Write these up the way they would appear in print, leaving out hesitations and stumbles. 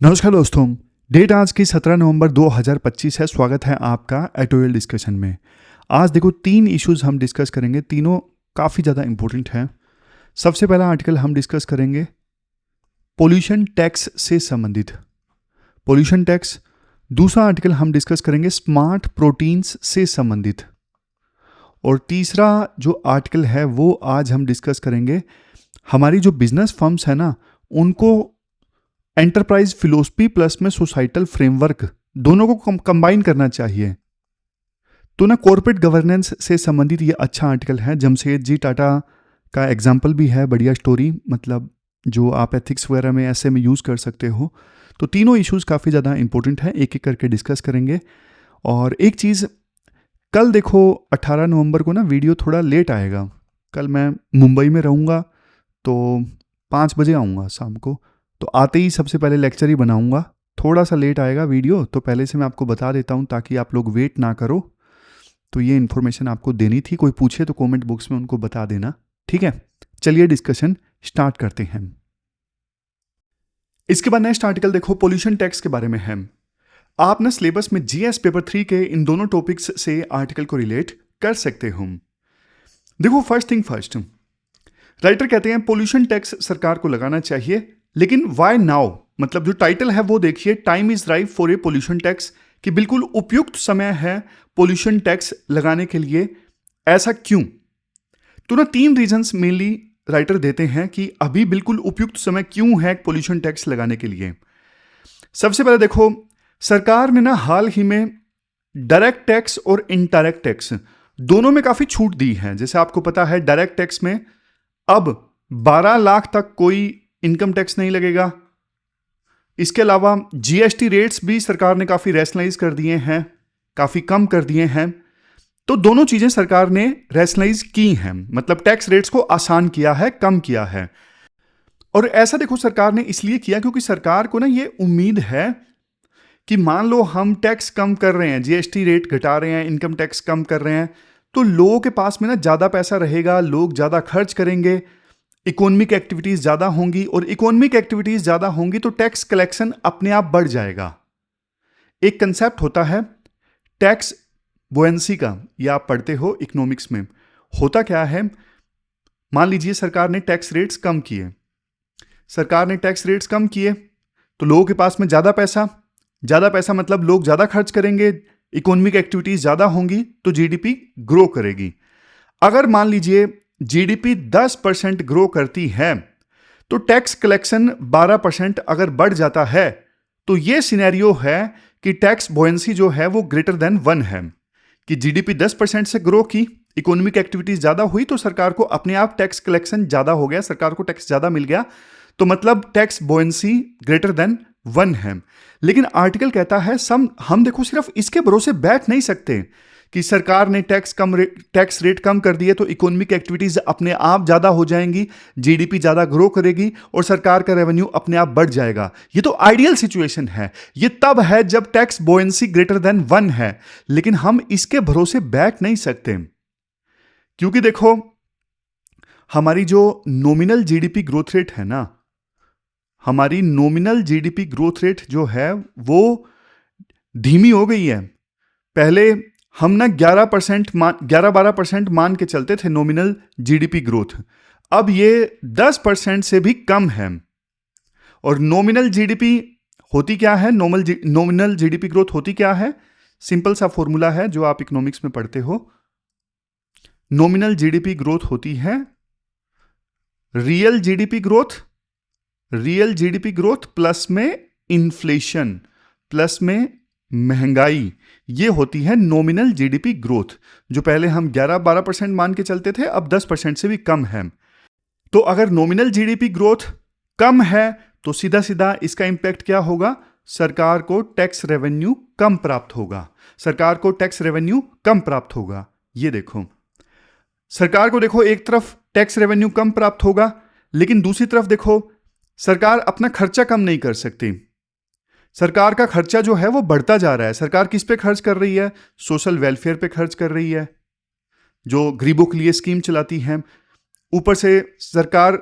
नमस्कार दोस्तों। डेट आज की 17 नवंबर 2025 है। स्वागत है आपका एडिटोरियल डिस्कशन में। आज देखो 3 इश्यूज हम डिस्कस करेंगे, तीनों काफ़ी ज़्यादा इंपॉर्टेंट हैं। सबसे पहला आर्टिकल हम डिस्कस करेंगे पोल्यूशन टैक्स से संबंधित, पोल्यूशन टैक्स। दूसरा आर्टिकल हम डिस्कस करेंगे स्मार्ट प्रोटीन्स से संबंधित, और तीसरा जो आर्टिकल है वो आज हम डिस्कस करेंगे हमारी जो बिजनेस फर्म्स है ना, उनको एंटरप्राइज फिलोसफी प्लस में सोसाइटल फ्रेमवर्क दोनों को कंबाइन करना चाहिए। तो ना कॉर्पोरेट गवर्नेंस से संबंधित ये अच्छा आर्टिकल है। जमशेदजी टाटा का एग्जाम्पल भी है, बढ़िया स्टोरी, मतलब जो आप एथिक्स वगैरह में ऐसे में यूज़ कर सकते हो। तो तीनों इश्यूज काफ़ी ज़्यादा इंपॉर्टेंट हैं, एक एक करके डिस्कस करेंगे। और एक चीज़, कल देखो 18 नवंबर को ना वीडियो थोड़ा लेट आएगा। कल मैं मुंबई में रहूँगा, तो 5 बजे आऊँगा शाम को, तो आते ही सबसे पहले लेक्चर ही बनाऊँगा। थोड़ा सा लेट आएगा वीडियो, तो पहले से मैं आपको बता देता हूँ ताकि आप लोग वेट ना करो। तो ये इन्फॉर्मेशन आपको देनी थी, कोई पूछे तो कमेंट बॉक्स में उनको बता देना, ठीक है। चलिए डिस्कशन स्टार्ट करते हैं। इसके बाद नेक्स्ट आर्टिकल देखो पोल्यूशन टैक्स के बारे में है। आप ना सिलेबस में जीएस पेपर 3 के इन दोनों टॉपिक्स से आर्टिकल को रिलेट कर सकते हो। देखो फर्स्ट थिंग फर्स्ट, राइटर कहते हैं पोल्यूशन टैक्स सरकार को लगाना चाहिए, लेकिन वाई नाउ, मतलब जो टाइटल है वो देखिए, time is right for a pollution tax, कि बिल्कुल उपयुक्त समय है पोल्यूशन टैक्स लगाने के लिए। ऐसा क्यों? तो ना 3 रीजंस मेनली राइटर देते हैं कि अभी बिल्कुल उपयुक्त समय क्यों है पोल्यूशन टैक्स लगाने के लिए। सबसे पहले देखो, सरकार ने ना हाल ही में डायरेक्ट टैक्स और इनडायरेक्ट टैक्स दोनों में काफी छूट दी है। जैसे आपको पता है डायरेक्ट टैक्स में अब 12 लाख तक कोई इनकम टैक्स नहीं लगेगा। इसके अलावा जीएसटी रेट्स भी सरकार ने काफी रैशनलाइज कर दिए हैं, काफी कम कर दिए हैं। तो दोनों चीजें सरकार ने रैशनलाइज की हैं, मतलब टैक्स रेट्स को आसान किया है, कम किया है। और ऐसा देखो सरकार ने इसलिए किया क्योंकि सरकार को ना ये उम्मीद है कि मान लो हम टैक्स कम कर रहे हैं, जीएसटी रेट घटा रहे हैं, इनकम टैक्स कम कर रहे हैं, तो लोगों के पास में ना ज्यादा पैसा रहेगा, लोग ज्यादा खर्च करेंगे, इकोनॉमिक एक्टिविटीज ज्यादा होंगी, और इकोनॉमिक एक्टिविटीज ज्यादा होंगी तो टैक्स कलेक्शन अपने आप बढ़ जाएगा। एक कंसेप्ट होता है टैक्स बुएंसी का, या आप पढ़ते हो इकोनॉमिक्स में। होता क्या है, मान लीजिए सरकार ने टैक्स रेट्स कम किए, सरकार ने टैक्स रेट्स कम किए तो लोगों के पास में ज्यादा पैसा मतलब लोग ज्यादा खर्च करेंगे, इकोनॉमिक एक्टिविटीज ज्यादा होंगी तो जीडीपी ग्रो करेगी। अगर मान लीजिए जीडीपी 10% ग्रो करती है तो टैक्स कलेक्शन 12% अगर बढ़ जाता है, तो यह सिनेरियो है कि टैक्स बुएंसी जो है वो ग्रेटर देन 1 है, कि जीडीपी 10% से ग्रो की, इकोनॉमिक एक्टिविटीज ज्यादा हुई तो सरकार को अपने आप टैक्स कलेक्शन ज्यादा हो गया, सरकार को टैक्स ज्यादा मिल गया, तो मतलब टैक्स बुएंसी ग्रेटर देन 1 है। लेकिन आर्टिकल कहता है हम देखो सिर्फ इसके भरोसे बैठ नहीं सकते कि सरकार ने टैक्स रेट कम कर दिए तो इकोनॉमिक एक्टिविटीज अपने आप ज्यादा हो जाएंगी, जीडीपी ज्यादा ग्रो करेगी और सरकार का रेवेन्यू अपने आप बढ़ जाएगा। ये तो आइडियल सिचुएशन है, ये तब है जब टैक्स बुएंसी ग्रेटर देन 1 है। लेकिन हम इसके भरोसे बैठ नहीं सकते, क्योंकि देखो हमारी जो नॉमिनल जीडीपी ग्रोथ रेट है ना, हमारी नॉमिनल जीडीपी ग्रोथ रेट जो है वो धीमी हो गई है। पहले हम ना 11-12% मान के चलते थे नॉमिनल जीडीपी ग्रोथ, अब ये 10% से भी कम है। और नॉमिनल जीडीपी होती क्या है, नॉमिनल जीडीपी ग्रोथ होती क्या है? सिंपल सा फॉर्मूला है जो आप इकोनॉमिक्स में पढ़ते हो। नॉमिनल जीडीपी ग्रोथ होती है रियल जीडीपी ग्रोथ प्लस में इन्फ्लेशन प्लस में महंगाई, ये होती है नॉमिनल जीडीपी ग्रोथ, जो पहले हम 11-12% मान के चलते थे, अब 10% से भी कम है। तो अगर नॉमिनल जीडीपी ग्रोथ कम है तो सीधा सीधा इसका इंपैक्ट क्या होगा? सरकार को टैक्स रेवेन्यू कम प्राप्त होगा। ये देखो सरकार को, देखो एक तरफ टैक्स रेवेन्यू कम प्राप्त होगा, लेकिन दूसरी तरफ देखो सरकार अपना खर्चा कम नहीं कर सकती। सरकार का खर्चा जो है वो बढ़ता जा रहा है। सरकार किस पे खर्च कर रही है? सोशल वेलफेयर पे खर्च कर रही है, जो गरीबों के लिए स्कीम चलाती है। ऊपर से सरकार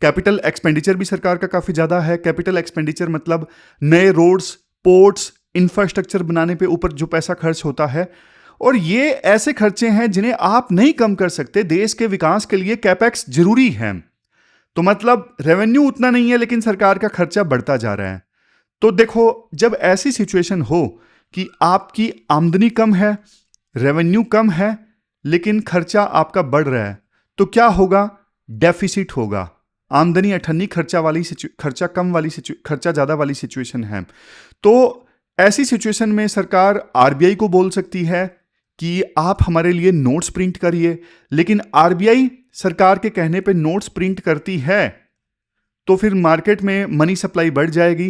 कैपिटल एक्सपेंडिचर भी सरकार का काफ़ी ज़्यादा है। कैपिटल एक्सपेंडिचर मतलब नए रोड्स, पोर्ट्स, इंफ्रास्ट्रक्चर बनाने पे ऊपर जो पैसा खर्च होता है, और ये ऐसे खर्चे हैं जिन्हें आप नहीं कम कर सकते। देश के विकास के लिए कैपेक्स जरूरी है। तो मतलब रेवेन्यू उतना नहीं है लेकिन सरकार का खर्चा बढ़ता जा रहा है। तो देखो, जब ऐसी सिचुएशन हो कि आपकी आमदनी कम है, रेवेन्यू कम है, लेकिन खर्चा आपका बढ़ रहा है, तो क्या होगा? डेफिसिट होगा। आमदनी अठन्नी, खर्चा कम वाली खर्चा ज्यादा वाली सिचुएशन है। तो ऐसी सिचुएशन में सरकार आरबीआई को बोल सकती है कि आप हमारे लिए नोट्स प्रिंट करिए, लेकिन आरबीआई सरकार के कहने पे नोट्स प्रिंट करती है तो फिर मार्केट में मनी सप्लाई बढ़ जाएगी,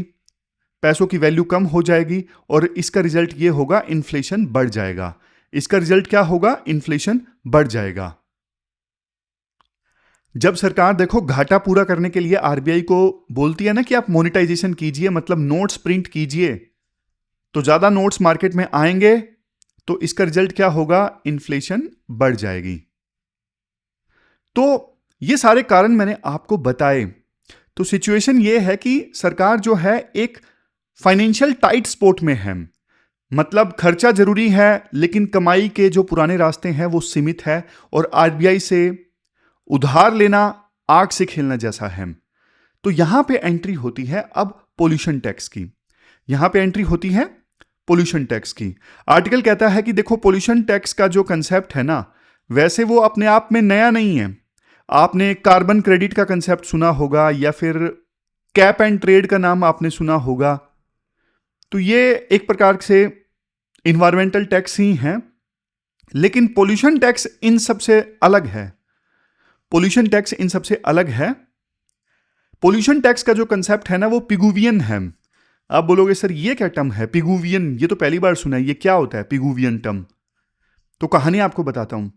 पैसों की वैल्यू कम हो जाएगी, और इसका रिजल्ट ये होगा इन्फ्लेशन बढ़ जाएगा। इसका रिजल्ट क्या होगा? इन्फ्लेशन बढ़ जाएगा। जब सरकार देखो घाटा पूरा करने के लिए आरबीआई को बोलती है ना कि आप मोनेटाइजेशन कीजिए, मतलब नोट्स प्रिंट कीजिए, तो ज्यादा नोट्स मार्केट में आएंगे, तो इसका रिजल्ट क्या होगा? इन्फ्लेशन बढ़ जाएगी। तो ये सारे कारण मैंने आपको बताए। तो सिचुएशन ये है कि सरकार जो है एक फाइनेंशियल टाइट स्पॉट में है, मतलब खर्चा जरूरी है लेकिन कमाई के जो पुराने रास्ते हैं वो सीमित है, और आरबीआई से उधार लेना आग से खेलना जैसा है। तो यहां पे एंट्री होती है अब पोल्यूशन टैक्स की। यहां पे एंट्री होती है पोल्यूशन टैक्स की। आर्टिकल कहता है कि देखो, पोल्यूशन टैक्स का जो कंसेप्ट है ना, वैसे वो अपने आप में नया नहीं है। आपने कार्बन क्रेडिट का कंसेप्ट सुना होगा, या फिर कैप एंड ट्रेड का नाम आपने सुना होगा। तो ये एक प्रकार से इन्वायरमेंटल टैक्स ही हैं, लेकिन पोल्यूशन टैक्स इन सबसे अलग है। पोल्यूशन टैक्स इन सबसे अलग है। पोल्यूशन टैक्स का जो कंसेप्ट है ना, वो पिगुवियन है। आप बोलोगे सर ये क्या टर्म है पिगुवियन? ये तो पहली बार सुना है, ये क्या होता है पिगुवियन टर्म? तो कहानी आपको बताता हूं।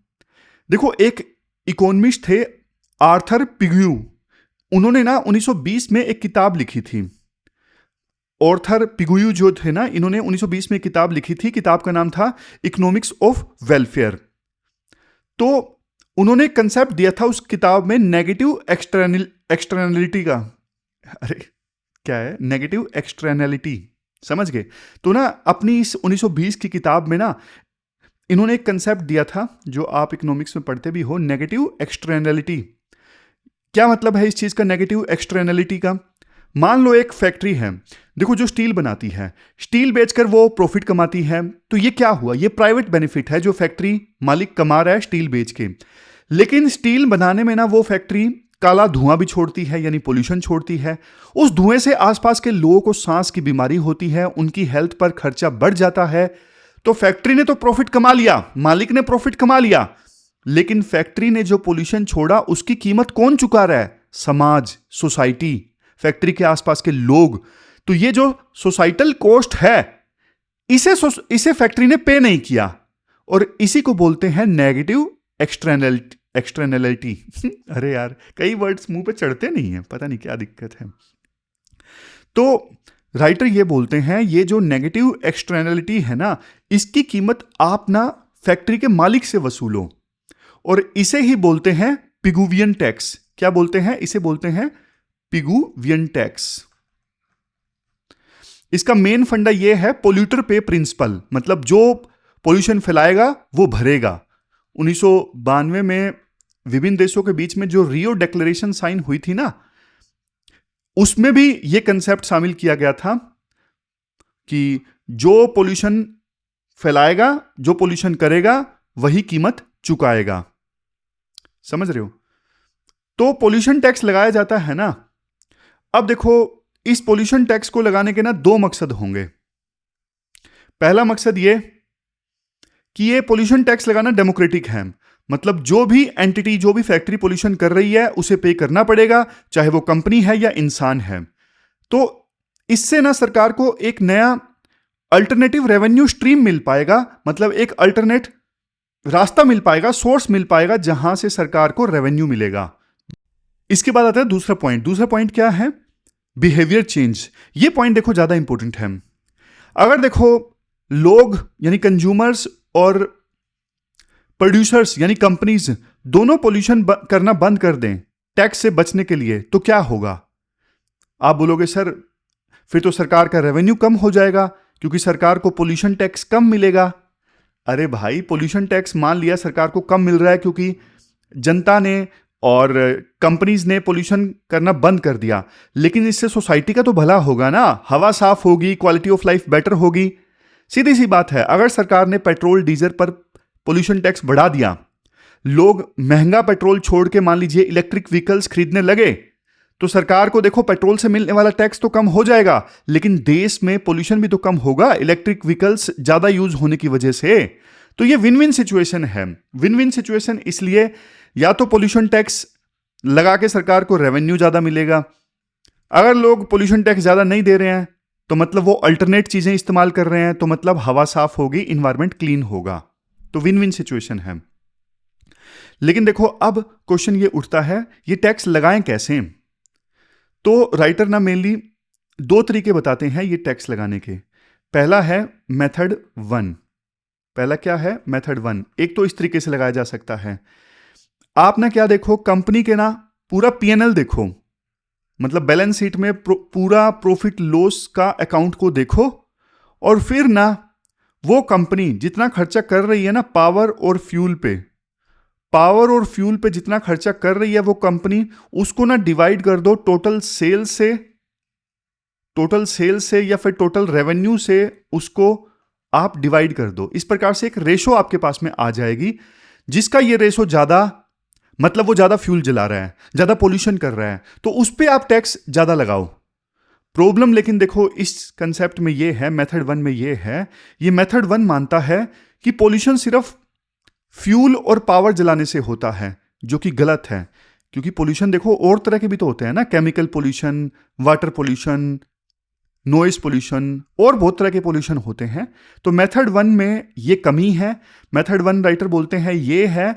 देखो, एक इकोनॉमिस्ट थे आर्थर पिग्यू। उन्होंने ना 1920 में एक किताब लिखी थी। आर्थर पिग्यू जो थे ना, इन्होंने 1920 में किताब लिखी थी। किताब का नाम था इकोनॉमिक्स ऑफ वेलफेयर। तो उन्होंने कंसेप्ट दिया था उस किताब में नेगेटिव एक्सटर्नलिटी का। अरे क्या है नेगेटिव एक्सटर्नलिटी? समझ गए? तो ना अपनी इस 1920 की किताब में ना इन्होंने एक कंसेप्ट दिया था जो आप इकोनॉमिक्स में पढ़ते भी हो, नेगेटिव एक्सटर्नलिटी। क्या मतलब है इस चीज का, नेगेटिव एक्सटर्नलिटी का? मान लो एक फैक्ट्री है, देखो, जो स्टील बनाती है, स्टील बेचकर वो प्रॉफिट कमाती है। तो ये क्या हुआ? ये प्राइवेट बेनिफिट है जो फैक्ट्री मालिक कमा रहा है स्टील बेच के। लेकिन स्टील बनाने में ना वो फैक्ट्री काला धुआं भी छोड़ती है, यानी पोल्यूशन छोड़ती है। उस धुएं से आसपास के लोगों को सांस की बीमारी होती है, उनकी हेल्थ पर खर्चा बढ़ जाता है। तो फैक्ट्री ने तो प्रॉफिट कमा लिया, मालिक ने प्रॉफिट कमा लिया, लेकिन फैक्ट्री ने जो पोल्यूशन छोड़ा उसकी कीमत कौन चुका रहा है? समाज, सोसाइटी, फैक्ट्री के आसपास के लोग। तो ये जो सोसाइटल कॉस्ट है, इसे फैक्ट्री ने पे नहीं किया, और इसी को बोलते हैं नेगेटिव एक्सटर्नलिटी। अरे यार, कई वर्ड्स मुंह पे चढ़ते नहीं है, पता नहीं क्या दिक्कत है। तो राइटर ये बोलते हैं ये जो नेगेटिव एक्सटर्नलिटी है ना, इसकी कीमत आप ना फैक्ट्री के मालिक से वसूलो, और इसे ही बोलते हैं पिगुवियन टैक्स। क्या बोलते हैं? इसे बोलते हैं पिगुवियन टैक्स। इसका मेन फंडा यह है पोल्यूटर पे प्रिंसिपल, मतलब जो पोल्यूशन फैलाएगा वो भरेगा। 1992 में विभिन्न देशों के बीच में जो रियो डिक्लेरेशन साइन हुई थी ना, उसमें भी यह कंसेप्ट शामिल किया गया था कि जो पोल्यूशन फैलाएगा, जो पोल्यूशन करेगा, वही कीमत चुकाएगा। समझ रहे हो? तो पोल्यूशन टैक्स लगाया जाता है ना। अब देखो, इस पोल्यूशन टैक्स को लगाने के ना दो मकसद होंगे। पहला मकसद ये कि ये पोल्यूशन टैक्स लगाना डेमोक्रेटिक है, मतलब जो भी एंटिटी, जो भी फैक्ट्री पोल्यूशन कर रही है उसे पे करना पड़ेगा, चाहे वो कंपनी है या इंसान है। तो इससे ना सरकार को एक नया अल्टरनेटिव रेवेन्यू स्ट्रीम मिल पाएगा, मतलब एक अल्टरनेट रास्ता मिल पाएगा, सोर्स मिल पाएगा जहां से सरकार को रेवेन्यू मिलेगा। इसके बाद आता है दूसरा पॉइंट। दूसरा पॉइंट क्या है? Behaviour change. ये पॉइंट देखो ज्यादा इंपॉर्टेंट है। अगर देखो लोग यानी कंज्यूमर्स और प्रोड्यूसर्स यानी कंपनीज दोनों पोल्यूशन करना बंद कर दें, टैक्स से बचने के लिए, तो क्या होगा? आप बोलोगे सर फिर तो सरकार का रेवेन्यू कम हो जाएगा क्योंकि सरकार को पोल्यूशन टैक्स कम मिलेगा। अरे भाई, पोल्यूशन टैक्स मान लिया सरकार को कम मिल रहा है क्योंकि जनता ने और कंपनीज ने पोल्यूशन करना बंद कर दिया, लेकिन इससे सोसाइटी का तो भला होगा ना, हवा साफ होगी, क्वालिटी ऑफ लाइफ बेटर होगी। सीधी सी बात है, अगर सरकार ने पेट्रोल डीजल पर पोल्यूशन टैक्स बढ़ा दिया, लोग महंगा पेट्रोल छोड़ के मान लीजिए इलेक्ट्रिक व्हीकल्स खरीदने लगे, तो सरकार को देखो पेट्रोल से मिलने वाला टैक्स तो कम हो जाएगा, लेकिन देश में पोल्यूशन भी तो कम होगा इलेक्ट्रिक व्हीकल्स ज्यादा यूज होने की वजह से। तो ये विन विन सिचुएशन है। विन विन सिचुएशन इसलिए, या तो पोल्यूशन टैक्स लगा के सरकार को रेवेन्यू ज्यादा मिलेगा, अगर लोग पोल्यूशन टैक्स ज्यादा नहीं दे रहे हैं तो मतलब वो अल्टरनेट चीजें इस्तेमाल कर रहे हैं, तो मतलब हवा साफ होगी, इन्वायरमेंट क्लीन होगा। तो विन विन सिचुएशन है। लेकिन देखो अब क्वेश्चन ये उठता है, ये टैक्स लगाएं कैसे? तो राइटर ना मेनली दो तरीके बताते हैं ये टैक्स लगाने के। पहला है मेथड 1। पहला क्या है? मेथड 1। एक तो इस तरीके से लगाया जा सकता है, आप ना क्या देखो, कंपनी के ना पूरा पीएनएल देखो, मतलब बैलेंस शीट में पूरा प्रॉफिट लॉस का अकाउंट को देखो, और फिर ना वो कंपनी जितना खर्चा कर रही है ना पावर और फ्यूल पे जितना खर्चा कर रही है वो कंपनी, उसको ना डिवाइड कर दो टोटल सेल से या फिर टोटल रेवेन्यू से, उसको आप डिवाइड कर दो। इस प्रकार से एक रेशो आपके पास में आ जाएगी, जिसका ये रेशो ज्यादा, मतलब वो ज्यादा फ्यूल जला रहा है, ज्यादा पोल्यूशन कर रहा है, तो उस पे आप टैक्स ज्यादा लगाओ। प्रॉब्लम लेकिन देखो इस कंसेप्ट में ये है, मेथड 1 में ये है, ये मेथड 1 मानता है कि पोल्यूशन सिर्फ फ्यूल और पावर जलाने से होता है, जो कि गलत है। क्योंकि पोल्यूशन देखो और तरह के भी तो होते हैं ना, chemical pollution, water pollution, noise pollution, और बहुत तरह के पोल्यूशन होते हैं। तो मेथड 1 में ये कमी है। मेथड 1 राइटर बोलते हैं ये है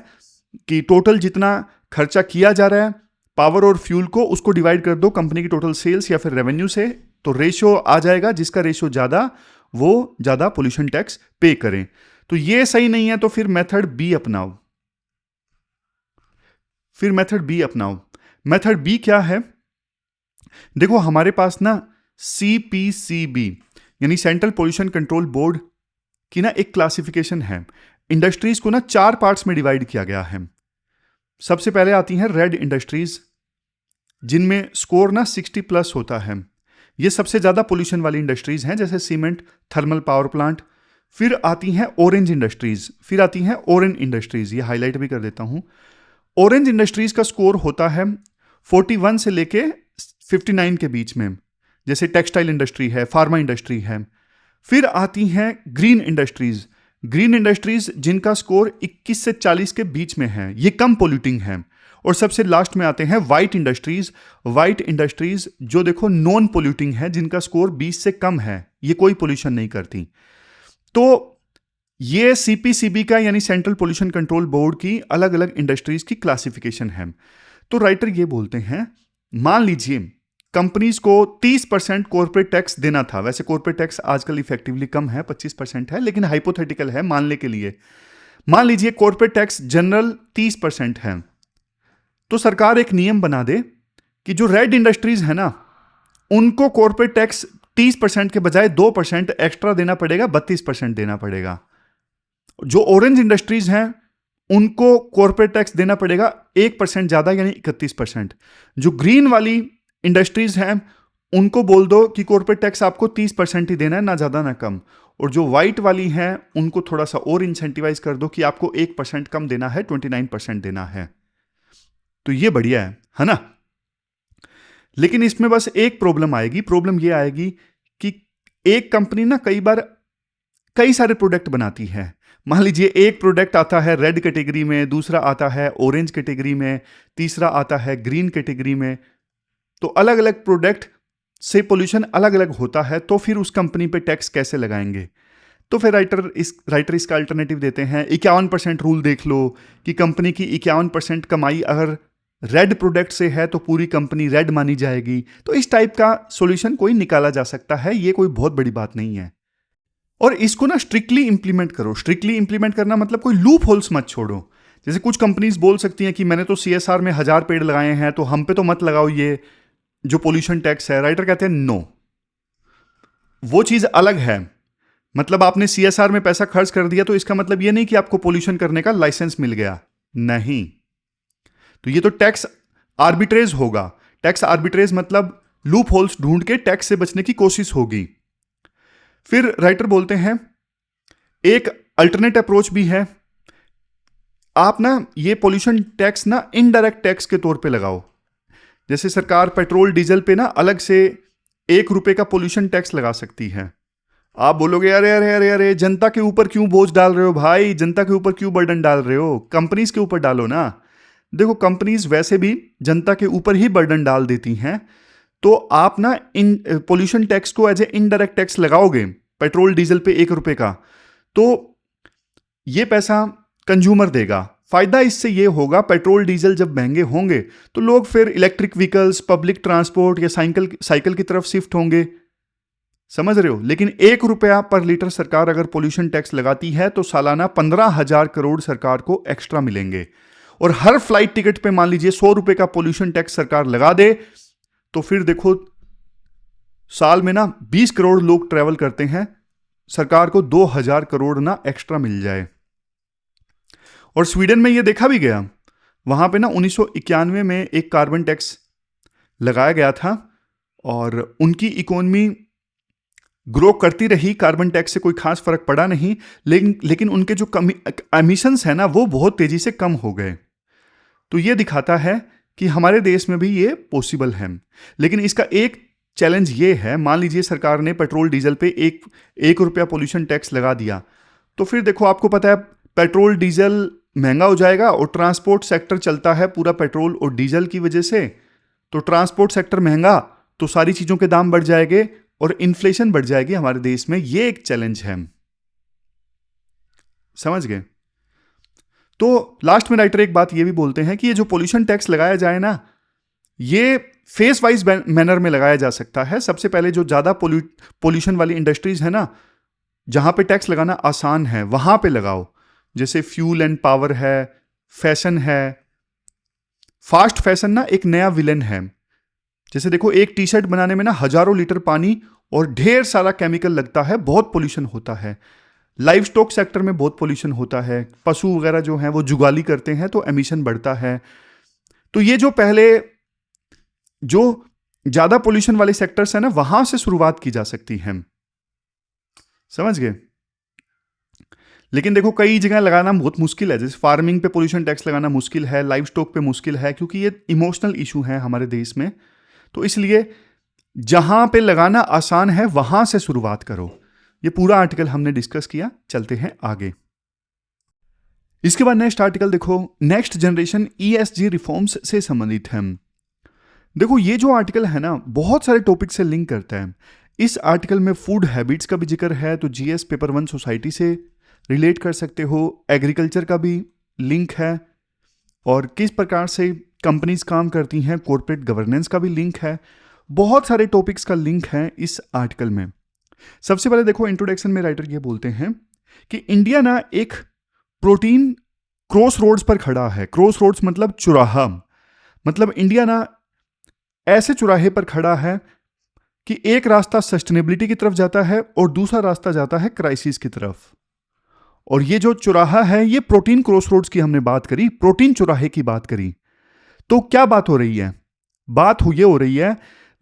कि टोटल जितना खर्चा किया जा रहा है पावर और फ्यूल को, उसको डिवाइड कर दो कंपनी की टोटल सेल्स या फिर रेवेन्यू से, तो रेशियो आ जाएगा, जिसका रेशियो ज्यादा वो ज्यादा पोल्यूशन टैक्स पे करें। तो ये सही नहीं है, तो फिर मेथड बी अपनाओ। मेथड बी क्या है? देखो हमारे पास ना CPCB यानी सेंट्रल पोल्यूशन कंट्रोल बोर्ड की ना एक क्लासिफिकेशन है। इंडस्ट्रीज को ना 4 पार्ट्स में डिवाइड किया गया है। सबसे पहले आती हैं रेड इंडस्ट्रीज, जिनमें स्कोर ना 60+ होता है। ये सबसे ज्यादा पोल्यूशन वाली इंडस्ट्रीज हैं, जैसे सीमेंट, थर्मल पावर प्लांट। फिर आती हैं ऑरेंज इंडस्ट्रीज, फिर आती हैं ऑरेंज इंडस्ट्रीज, ये हाईलाइट भी कर देता हूं। ऑरेंज इंडस्ट्रीज का स्कोर होता है 41 से लेके 59 के बीच में, जैसे टेक्सटाइल इंडस्ट्री है, फार्मा इंडस्ट्री है। फिर आती हैं ग्रीन इंडस्ट्रीज जिनका स्कोर 21 से 40 के बीच में है, ये कम पोल्यूटिंग है। और सबसे लास्ट में आते हैं वाइट इंडस्ट्रीज जो देखो नॉन पोल्यूटिंग है, जिनका स्कोर 20 से कम है, ये कोई पोल्यूशन नहीं करती। तो ये CPCB का यानी सेंट्रल पोल्यूशन कंट्रोल बोर्ड की अलग अलग इंडस्ट्रीज की क्लासिफिकेशन है। तो राइटर ये बोलते हैं, मान लीजिए कंपनीज को 30% कॉर्पोरेट टैक्स देना था। वैसे कॉर्पोरेट टैक्स आजकल इफेक्टिवली कम है, 25% है, लेकिन हाइपोथेटिकल है मानने के लिए। मान लीजिए कॉर्पोरेट टैक्स जनरल 30% है, तो सरकार एक नियम बना दे कि जो रेड इंडस्ट्रीज है ना, उनको कॉर्पोरेट टैक्स 30% के बजाय 2% एक्स्ट्रा देना पड़ेगा, 32% देना पड़ेगा। जो ऑरेंज इंडस्ट्रीज हैं उनको कॉर्पोरेट टैक्स देना पड़ेगा 1% ज्यादा, यानी 31%। जो ग्रीन वाली इंडस्ट्रीज हैं उनको बोल दो कि कॉर्पोरेट टैक्स आपको 30% ही देना है, ना ज्यादा ना कम। और जो व्हाइट वाली हैं उनको थोड़ा सा और इंसेंटिवाइज कर दो कि आपको 1% कम देना है, 29% देना है। तो ये बढ़िया है ना? लेकिन इसमें बस एक प्रॉब्लम आएगी। प्रॉब्लम ये आएगी कि एक कंपनी ना कई बार कई सारे प्रोडक्ट बनाती है। मान लीजिए एक प्रोडक्ट आता है रेड कैटेगरी में, दूसरा आता है ऑरेंज कैटेगरी में, तीसरा आता है ग्रीन कैटेगरी में। तो अलग अलग प्रोडक्ट से पोल्यूशन अलग अलग होता है, तो फिर उस कंपनी पे टैक्स कैसे लगाएंगे? तो फिर राइटर इसका अल्टरनेटिव देते हैं, 51% रूल देख लो कि कंपनी की 51% कमाई अगर रेड प्रोडक्ट से है तो पूरी कंपनी रेड मानी जाएगी। तो इस टाइप का सॉल्यूशन कोई निकाला जा सकता है, ये कोई बहुत बड़ी बात नहीं है। और इसको ना स्ट्रिक्टली इंप्लीमेंट करो। स्ट्रिक्टली इंप्लीमेंट करना मतलब कोई लूप होल्स मत छोड़ो। जैसे कुछ कंपनीज बोल सकती हैं कि मैंने तो CSR में 1000 पेड़ लगाए हैं तो हम पे तो मत लगाओ ये जो पोल्यूशन टैक्स है। राइटर कहते हैं नो, वो चीज अलग है। मतलब आपने CSR में पैसा खर्च कर दिया तो इसका मतलब ये नहीं कि आपको पोल्यूशन करने का लाइसेंस मिल गया, नहीं। तो ये तो टैक्स आर्बिट्रेज होगा। टैक्स आर्बिट्रेज मतलब लूप होल्स ढूंढ के टैक्स से बचने की कोशिश होगी। फिर राइटर बोलते हैं एक अल्टरनेट अप्रोच भी है, आप ना ये पोल्यूशन टैक्स ना इनडायरेक्ट टैक्स के तौर पे लगाओ। जैसे सरकार पेट्रोल डीजल पे ना अलग से ₹1 का पोल्यूशन टैक्स लगा सकती है। आप बोलोगे अरे अरे अरे अरे जनता के ऊपर क्यों बोझ डाल रहे हो भाई, जनता के ऊपर क्यों बर्डन डाल रहे हो, कंपनीज के ऊपर डालो ना। देखो कंपनीज वैसे भी जनता के ऊपर ही बर्डन डाल देती हैं, तो आप ना इन पोल्यूशन टैक्स को एज ए इनडायरेक्ट टैक्स लगाओगे पेट्रोल डीजल पे ₹1 का, तो ये पैसा कंज्यूमर देगा। फायदा इससे ये होगा पेट्रोल डीजल जब महंगे होंगे तो लोग फिर इलेक्ट्रिक व्हीकल्स, पब्लिक ट्रांसपोर्ट या साइकिल की तरफ शिफ्ट होंगे। समझ रहे हो? लेकिन ₹1 पर लीटर सरकार अगर पोल्यूशन टैक्स लगाती है तो सालाना 15,000 करोड़ सरकार को एक्स्ट्रा मिलेंगे। और हर फ्लाइट टिकट पे मान लीजिए ₹100 का पोल्यूशन टैक्स सरकार लगा दे तो फिर देखो साल में ना 20 करोड़ लोग ट्रेवल करते हैं, सरकार को 2,000 करोड़ ना एक्स्ट्रा मिल जाए। और स्वीडन में यह देखा भी गया, वहां पे ना 1991 में एक कार्बन टैक्स लगाया गया था और उनकी इकोनॉमी ग्रो करती रही, कार्बन टैक्स से कोई खास फर्क पड़ा नहीं, लेकिन उनके जो एमिशंस है ना वो बहुत तेजी से कम हो गए। तो ये दिखाता है कि हमारे देश में भी ये पॉसिबल है। लेकिन इसका एक चैलेंज ये है, मान लीजिए सरकार ने पेट्रोल डीजल पे एक रुपया पोल्यूशन टैक्स लगा दिया, तो फिर देखो आपको पता है पेट्रोल डीजल महंगा हो जाएगा और ट्रांसपोर्ट सेक्टर चलता है पूरा पेट्रोल और डीजल की वजह से। तो ट्रांसपोर्ट सेक्टर महंगा तो सारी चीजों के दाम बढ़ जाएंगे और इन्फ्लेशन बढ़ जाएगी हमारे देश में। ये एक चैलेंज है, समझ गए? तो लास्ट में राइटर एक बात ये भी बोलते हैं कि ये जो पोल्यूशन टैक्स लगाया जाए ना, ये फेस वाइज मैनर में लगाया जा सकता है। सबसे पहले जो ज्यादा पोल्यूशन वाली इंडस्ट्रीज है ना, जहां पे टैक्स लगाना आसान है वहां पे लगाओ। जैसे फ्यूल एंड पावर है, फैशन है। फास्ट फैशन ना एक नया विलन है। जैसे देखो एक टी शर्ट बनाने में ना हजारों लीटर पानी और ढेर सारा केमिकल लगता है, बहुत पोल्यूशन होता है। लाइव स्टॉक सेक्टर में बहुत पोल्यूशन होता है, पशु वगैरह जो हैं वो जुगाली करते हैं तो एमिशन बढ़ता है। तो ये जो पहले जो ज्यादा पोल्यूशन वाले सेक्टर्स है ना, वहां से शुरुआत की जा सकती है, समझ गए? लेकिन देखो कई जगह लगाना बहुत मुश्किल है। जैसे फार्मिंग पे पोल्यूशन टैक्स लगाना मुश्किल है, लाइव स्टॉक पे मुश्किल है, क्योंकि ये इमोशनल इशू है हमारे देश में। तो इसलिए जहां पे लगाना आसान है वहां से शुरुआत करो। ये पूरा आर्टिकल हमने डिस्कस किया, चलते हैं आगे। इसके बाद नेक्स्ट आर्टिकल देखो, नेक्स्ट जनरेशन ESG रिफॉर्म्स से संबंधित है। देखो ये जो आर्टिकल है ना बहुत सारे टॉपिक से लिंक करता है। इस आर्टिकल में फूड हैबिट्स का भी जिक्र है, तो GS पेपर 1 सोसाइटी से रिलेट कर सकते हो। एग्रीकल्चर का भी लिंक है और किस प्रकार से कंपनीज काम करती हैं, कॉर्पोरेट गवर्नेंस का भी लिंक है। बहुत सारे टॉपिक्स का लिंक है इस आर्टिकल में। सबसे पहले देखो इंट्रोडक्शन में राइटर ये बोलते हैं कि इंडिया ना एक प्रोटीन क्रॉस रोड्स पर खड़ा है। क्रॉस रोड्स मतलब चौराहा, मतलब इंडिया ना ऐसे चौराहे पर खड़ा है कि एक रास्ता सस्टेनेबिलिटी की तरफ जाता है और दूसरा रास्ता जाता है क्राइसिस की तरफ। और ये जो चौराहा है ये प्रोटीन क्रॉस रोड्स की हमने बात करी, प्रोटीन चौराहे की बात करी। तो क्या बात हो रही है? बात ये हो रही है,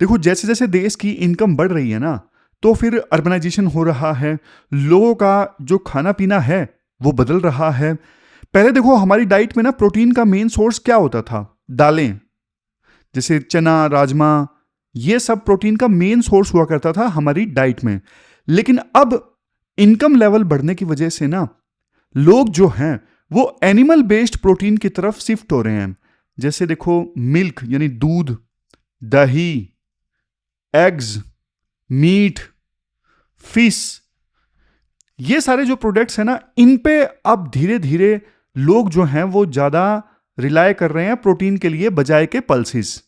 देखो जैसे जैसे देश की इनकम बढ़ रही है ना, तो फिर अर्बनाइजेशन हो रहा है, लोगों का जो खाना पीना है वो बदल रहा है। पहले देखो हमारी डाइट में ना प्रोटीन का मेन सोर्स क्या होता था? दालें, जैसे चना, राजमा, ये सब प्रोटीन का मेन सोर्स हुआ करता था हमारी डाइट में। लेकिन अब इनकम लेवल बढ़ने की वजह से ना लोग जो हैं वो एनिमल बेस्ड प्रोटीन की तरफ शिफ्ट हो रहे हैं। जैसे देखो मिल्क यानी दूध, दही, एग्स, मीट, फिश, ये सारे जो प्रोडक्ट्स हैं ना, इन पे अब धीरे धीरे लोग जो हैं वो ज्यादा रिलाय कर रहे हैं प्रोटीन के लिए बजाय के पल्सेस।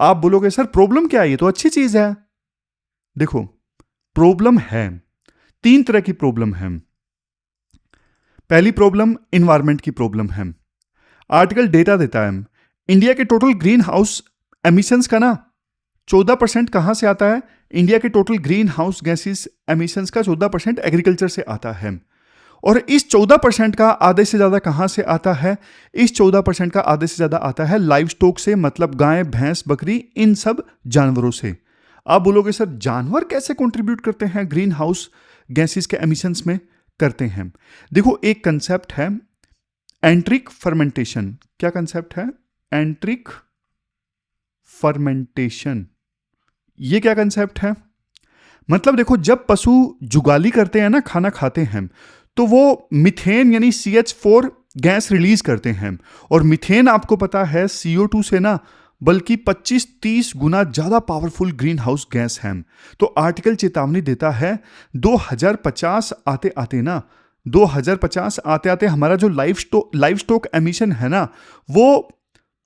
आप बोलोगे सर प्रॉब्लम क्या है? ये तो अच्छी चीज है। देखो प्रॉब्लम है, 3 तरह की प्रॉब्लम है। पहली प्रॉब्लम इन्वायरमेंट की प्रॉब्लम है। आर्टिकल डेटा देता है, इंडिया के टोटल ग्रीन हाउस एमिशंस का ना 14% कहाँ से आता है? इंडिया के total green house gases emissions का 14% एग्रीकल्चर से आता है। और इस 14% का आधे से ज़्यादा कहाँ से आता है? इस 14% का आधे से ज़्यादा आता है लाइव स्टॉक से, मतलब गाय, भैंस, बकरी, इन सब जानवरों से। आप बोलोगे सर जानवर कैसे कंट्रीब्यूट करते हैं ग्रीन हाउस गैसेस के एमिशंस में? करते हैं। देखो एक कंसेप्ट है एंट्रिक फर्मेंटेशन। क्या कंसेप्ट है? एंट्रिक फर्मेंटेशन। ये क्या कंसेप्ट है? मतलब देखो जब पशु जुगाली करते हैं ना, खाना खाते हैं, तो वो मिथेन यानी CH4 गैस रिलीज करते हैं। और मिथेन आपको पता है CO2 से ना बल्कि 25-30 गुना ज्यादा पावरफुल ग्रीन हाउस गैस है। तो आर्टिकल चेतावनी देता है 2050 आते आते हमारा जो लाइव स्टॉक एमिशन है ना, वो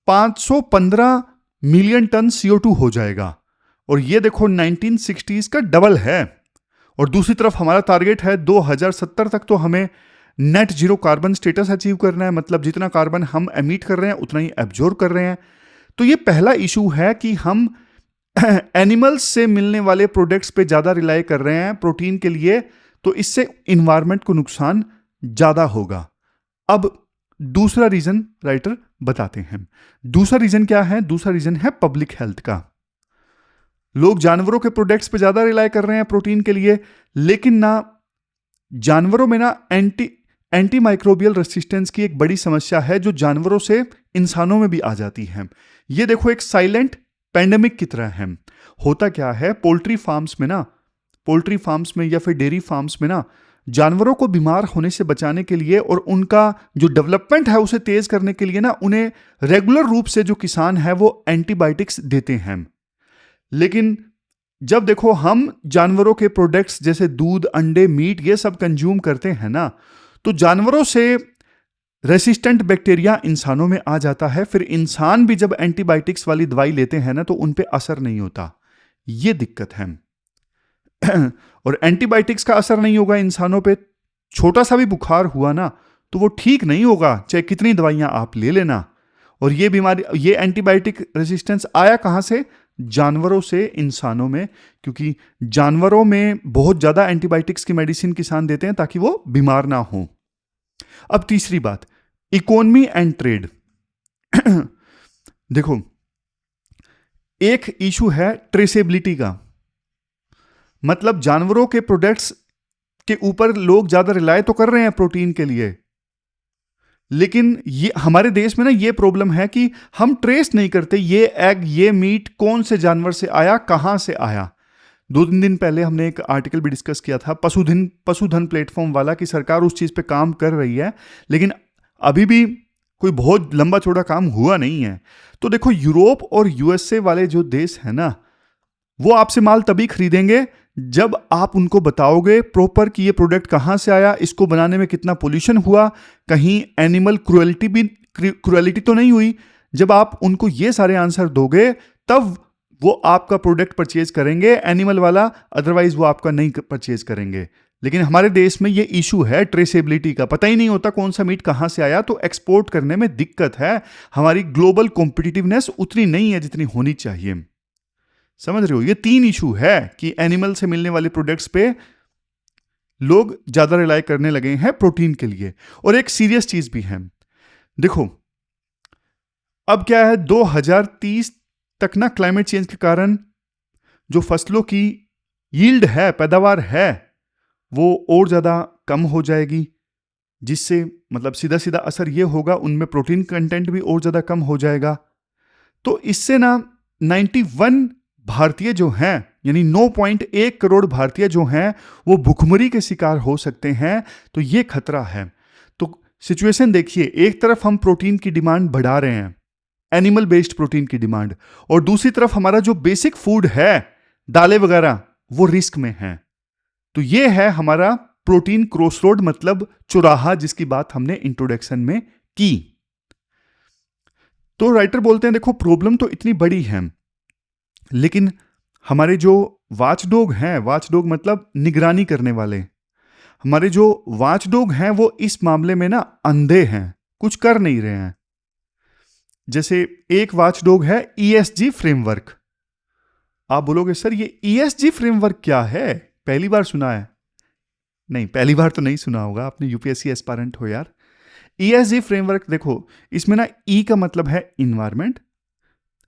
515 मिलियन टन CO2 हो जाएगा। और ये देखो 1960s का डबल है। और दूसरी तरफ हमारा टारगेट है 2070 तक तो हमें net zero carbon status achieve करना है, मतलब जितना कार्बन हम एमिट कर रहे हैं उतना ही एब्जॉर्ब कर रहे हैं। तो ये पहला इशू है कि हम एनिमल्स से मिलने वाले प्रोडक्ट्स पे ज्यादा रिलाई कर रहे हैं प्रोटीन के लिए, तो इससे इन्वायरमेंट को नुकसान ज्यादा होगा। अब दूसरा रीजन राइटर बताते हैं। दूसरा रीजन क्या है? दूसरा रीजन है पब्लिक हेल्थ का। लोग जानवरों के प्रोडक्ट्स पे ज्यादा रिलाई कर रहे हैं प्रोटीन के लिए, लेकिन ना जानवरों में ना एंटी माइक्रोबियल रेसिस्टेंस की एक बड़ी समस्या है जो जानवरों से इंसानों में भी आ जाती है। ये देखो एक साइलेंट पेंडेमिक की तरह है। होता क्या है, पोल्ट्री फार्म्स में या फिर डेयरी फार्म्स में ना जानवरों को बीमार होने से बचाने के लिए और उनका जो डेवलपमेंट है उसे तेज करने के लिए ना उन्हें रेगुलर रूप से जो किसान है वो एंटीबायोटिक्स देते हैं। लेकिन जब देखो हम जानवरों के प्रोडक्ट्स जैसे दूध, अंडे, मीट ये सब कंज्यूम करते हैं ना, तो जानवरों से रेसिस्टेंट बैक्टीरिया इंसानों में आ जाता है। फिर इंसान भी जब एंटीबायोटिक्स वाली दवाई लेते हैं ना तो उन पे असर नहीं होता। ये दिक्कत है। और एंटीबायोटिक्स का असर नहीं होगा इंसानों पे, छोटा सा भी बुखार हुआ ना तो वो ठीक नहीं होगा, चाहे कितनी दवाइयां आप ले लेना। और ये बीमारी, ये एंटीबायोटिक रेजिस्टेंस आया कहां से? जानवरों से इंसानों में, क्योंकि जानवरों में बहुत ज्यादा एंटीबायोटिक्स की मेडिसिन किसान देते हैं ताकि वो बीमार ना हो। अब तीसरी बात, इकोनॉमी एंड ट्रेड। देखो एक इशू है ट्रेसेबिलिटी का, मतलब जानवरों के प्रोडक्ट्स के ऊपर लोग ज्यादा रिलाय तो कर रहे हैं प्रोटीन के लिए, लेकिन ये हमारे देश में ना ये प्रॉब्लम है कि हम ट्रेस नहीं करते ये एग, ये मीट कौन से जानवर से आया, कहां से आया। 2-3 दिन पहले हमने एक आर्टिकल भी डिस्कस किया था पशुधन प्लेटफॉर्म वाला, कि सरकार उस चीज पे काम कर रही है, लेकिन अभी भी कोई बहुत लंबा चौड़ा काम हुआ नहीं है। तो देखो यूरोप और USA वाले जो देश है ना, वो आपसे माल तभी खरीदेंगे जब आप उनको बताओगे प्रॉपर कि ये प्रोडक्ट कहां से आया, इसको बनाने में कितना पोल्यूशन हुआ, कहीं एनिमल क्रुएलिटी तो नहीं हुई। जब आप उनको ये सारे आंसर दोगे तब वो आपका प्रोडक्ट परचेज करेंगे एनिमल वाला, अदरवाइज वो आपका नहीं परचेज करेंगे। लेकिन हमारे देश में ये इशू है ट्रेसेबिलिटी का, पता ही नहीं होता कौन सा मीट कहां से आया, तो एक्सपोर्ट करने में दिक्कत है। हमारी ग्लोबल कॉम्पिटिटिवनेस उतनी नहीं है जितनी होनी चाहिए। समझ रहे हो? ये 3 इशू है कि एनिमल से मिलने वाले प्रोडक्ट्स पे लोग ज्यादा रिलाई करने लगे हैं प्रोटीन के लिए। और एक सीरियस चीज भी है, देखो अब क्या है, 2030 तक ना क्लाइमेट चेंज के कारण जो फसलों की यील्ड है, पैदावार है, वो और ज्यादा कम हो जाएगी, जिससे मतलब सीधा सीधा असर ये होगा उनमें प्रोटीन कंटेंट भी और ज्यादा कम हो जाएगा। तो इससे ना 91 भारतीय जो हैं, यानी 9.1 करोड़ भारतीय जो हैं वो भुखमरी के शिकार हो सकते हैं। तो ये खतरा है। तो सिचुएशन देखिए, एक तरफ हम प्रोटीन की डिमांड बढ़ा रहे हैं, एनिमल बेस्ड प्रोटीन की डिमांड, और दूसरी तरफ हमारा जो बेसिक फूड है, दालें वगैरह, वो रिस्क में है। तो ये है हमारा प्रोटीन क्रॉसरोड, मतलब चौराहा, जिसकी बात हमने इंट्रोडक्शन में की। तो राइटर बोलते हैं देखो प्रॉब्लम तो इतनी बड़ी है, लेकिन हमारे जो वाचडॉग हैं, वाचडॉग मतलब निगरानी करने वाले, हमारे जो वॉचडॉग हैं वो इस मामले में ना अंधे हैं, कुछ कर नहीं रहे हैं। जैसे एक वॉचडॉग है ईएसजी फ्रेमवर्क। आप बोलोगे सर ये ईएसजी फ्रेमवर्क क्या है, पहली बार सुना है? नहीं, पहली बार तो नहीं सुना होगा, आपने यूपीएससी एस्पायरेंट हो यार। ईएसजी फ्रेमवर्क देखो, इसमें ना ई का मतलब है इन्वायरमेंट,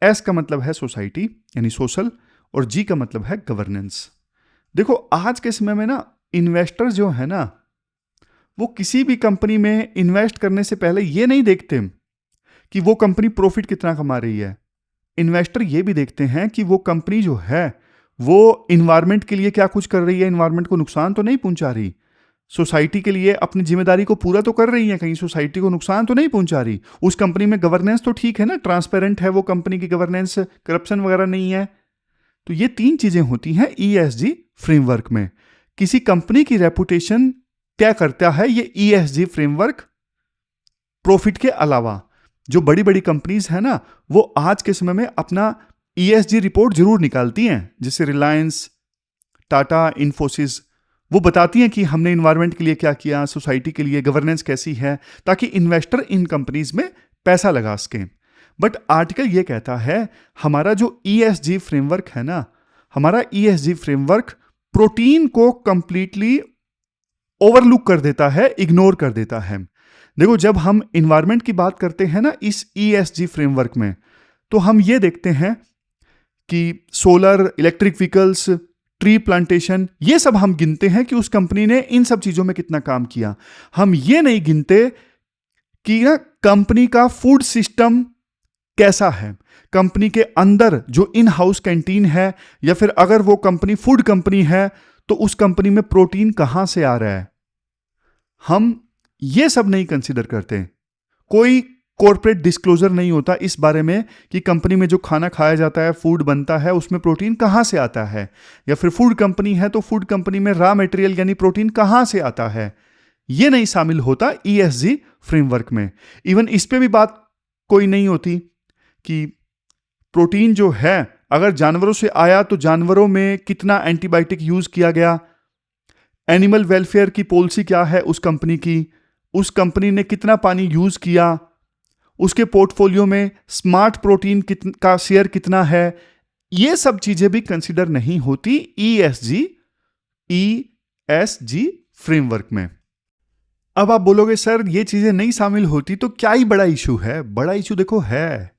एस का मतलब है सोसाइटी यानी सोशल, और जी का मतलब है गवर्नेंस। देखो आज के समय में ना इन्वेस्टर जो है ना वो किसी भी कंपनी में इन्वेस्ट करने से पहले ये नहीं देखते कि वो कंपनी प्रॉफिट कितना कमा रही है। इन्वेस्टर ये भी देखते हैं कि वो कंपनी जो है वो इन्वायरमेंट के लिए क्या कुछ कर रही है, इन्वायरमेंट को नुकसान तो नहीं पहुंचा रही, सोसाइटी के लिए अपनी जिम्मेदारी को पूरा तो कर रही है, कहीं सोसाइटी को नुकसान तो नहीं पहुंचा रही, उस कंपनी में गवर्नेंस तो ठीक है ना, ट्रांसपेरेंट है वो कंपनी की गवर्नेंस, करप्शन वगैरह नहीं है। तो ये तीन चीजें होती हैं ईएसजी फ्रेमवर्क में। किसी कंपनी की रेपुटेशन क्या करता है ये ईएसजी फ्रेमवर्क, प्रॉफिट के अलावा। जो बड़ी बड़ी कंपनीज है ना वो आज के समय में अपना ईएसजी रिपोर्ट जरूर निकालती हैं, जैसे रिलायंस, टाटा, इन्फोसिस, वो बताती हैं कि हमने इन्वायरमेंट के लिए क्या किया, सोसाइटी के लिए गवर्नेंस कैसी है, ताकि इन्वेस्टर इन कंपनीज में पैसा लगा सकें। बट आर्टिकल ये कहता है हमारा जो ईएसजी फ्रेमवर्क है ना, हमारा ईएसजी फ्रेमवर्क प्रोटीन को कंप्लीटली ओवरलुक कर देता है, इग्नोर कर देता है। देखो जब हम इन्वायरमेंट की बात करते हैं ना इस ईएसजी फ्रेमवर्क में, तो हम ये देखते हैं कि solar, electric vehicles, tree plantation, ये सब हम गिनते हैं कि उस कंपनी ने इन सब चीजों में कितना काम किया। हम ये नहीं गिनते कि ना कंपनी का फूड सिस्टम कैसा है, कंपनी के अंदर जो इन हाउस कैंटीन है, या फिर अगर वो कंपनी फूड कंपनी है तो उस कंपनी में प्रोटीन कहां से आ रहा है, हम ये सब नहीं कंसीडर करते। कोई कॉर्पोरेट डिस्क्लोजर नहीं होता इस बारे में कि कंपनी में जो खाना खाया जाता है, फूड बनता है, उसमें प्रोटीन कहां से आता है, या फिर फूड कंपनी है तो फूड कंपनी में रॉ मटेरियल यानी प्रोटीन कहां से आता है, ये नहीं शामिल होता ईएसजी फ्रेमवर्क में। इवन इस पे भी बात कोई नहीं होती कि प्रोटीन जो है अगर जानवरों से आया तो जानवरों में कितना एंटीबायोटिक यूज किया गया, एनिमल वेलफेयर की पॉलिसी क्या है उस कंपनी की, उस कंपनी ने कितना पानी यूज किया, उसके पोर्टफोलियो में स्मार्ट प्रोटीन का शेयर कितना है, ये सब चीजें भी कंसीडर नहीं होती ईएसजी फ्रेमवर्क में। अब आप बोलोगे सर ये चीजें नहीं शामिल होती तो क्या ही बड़ा इशू है? बड़ा इशू देखो है,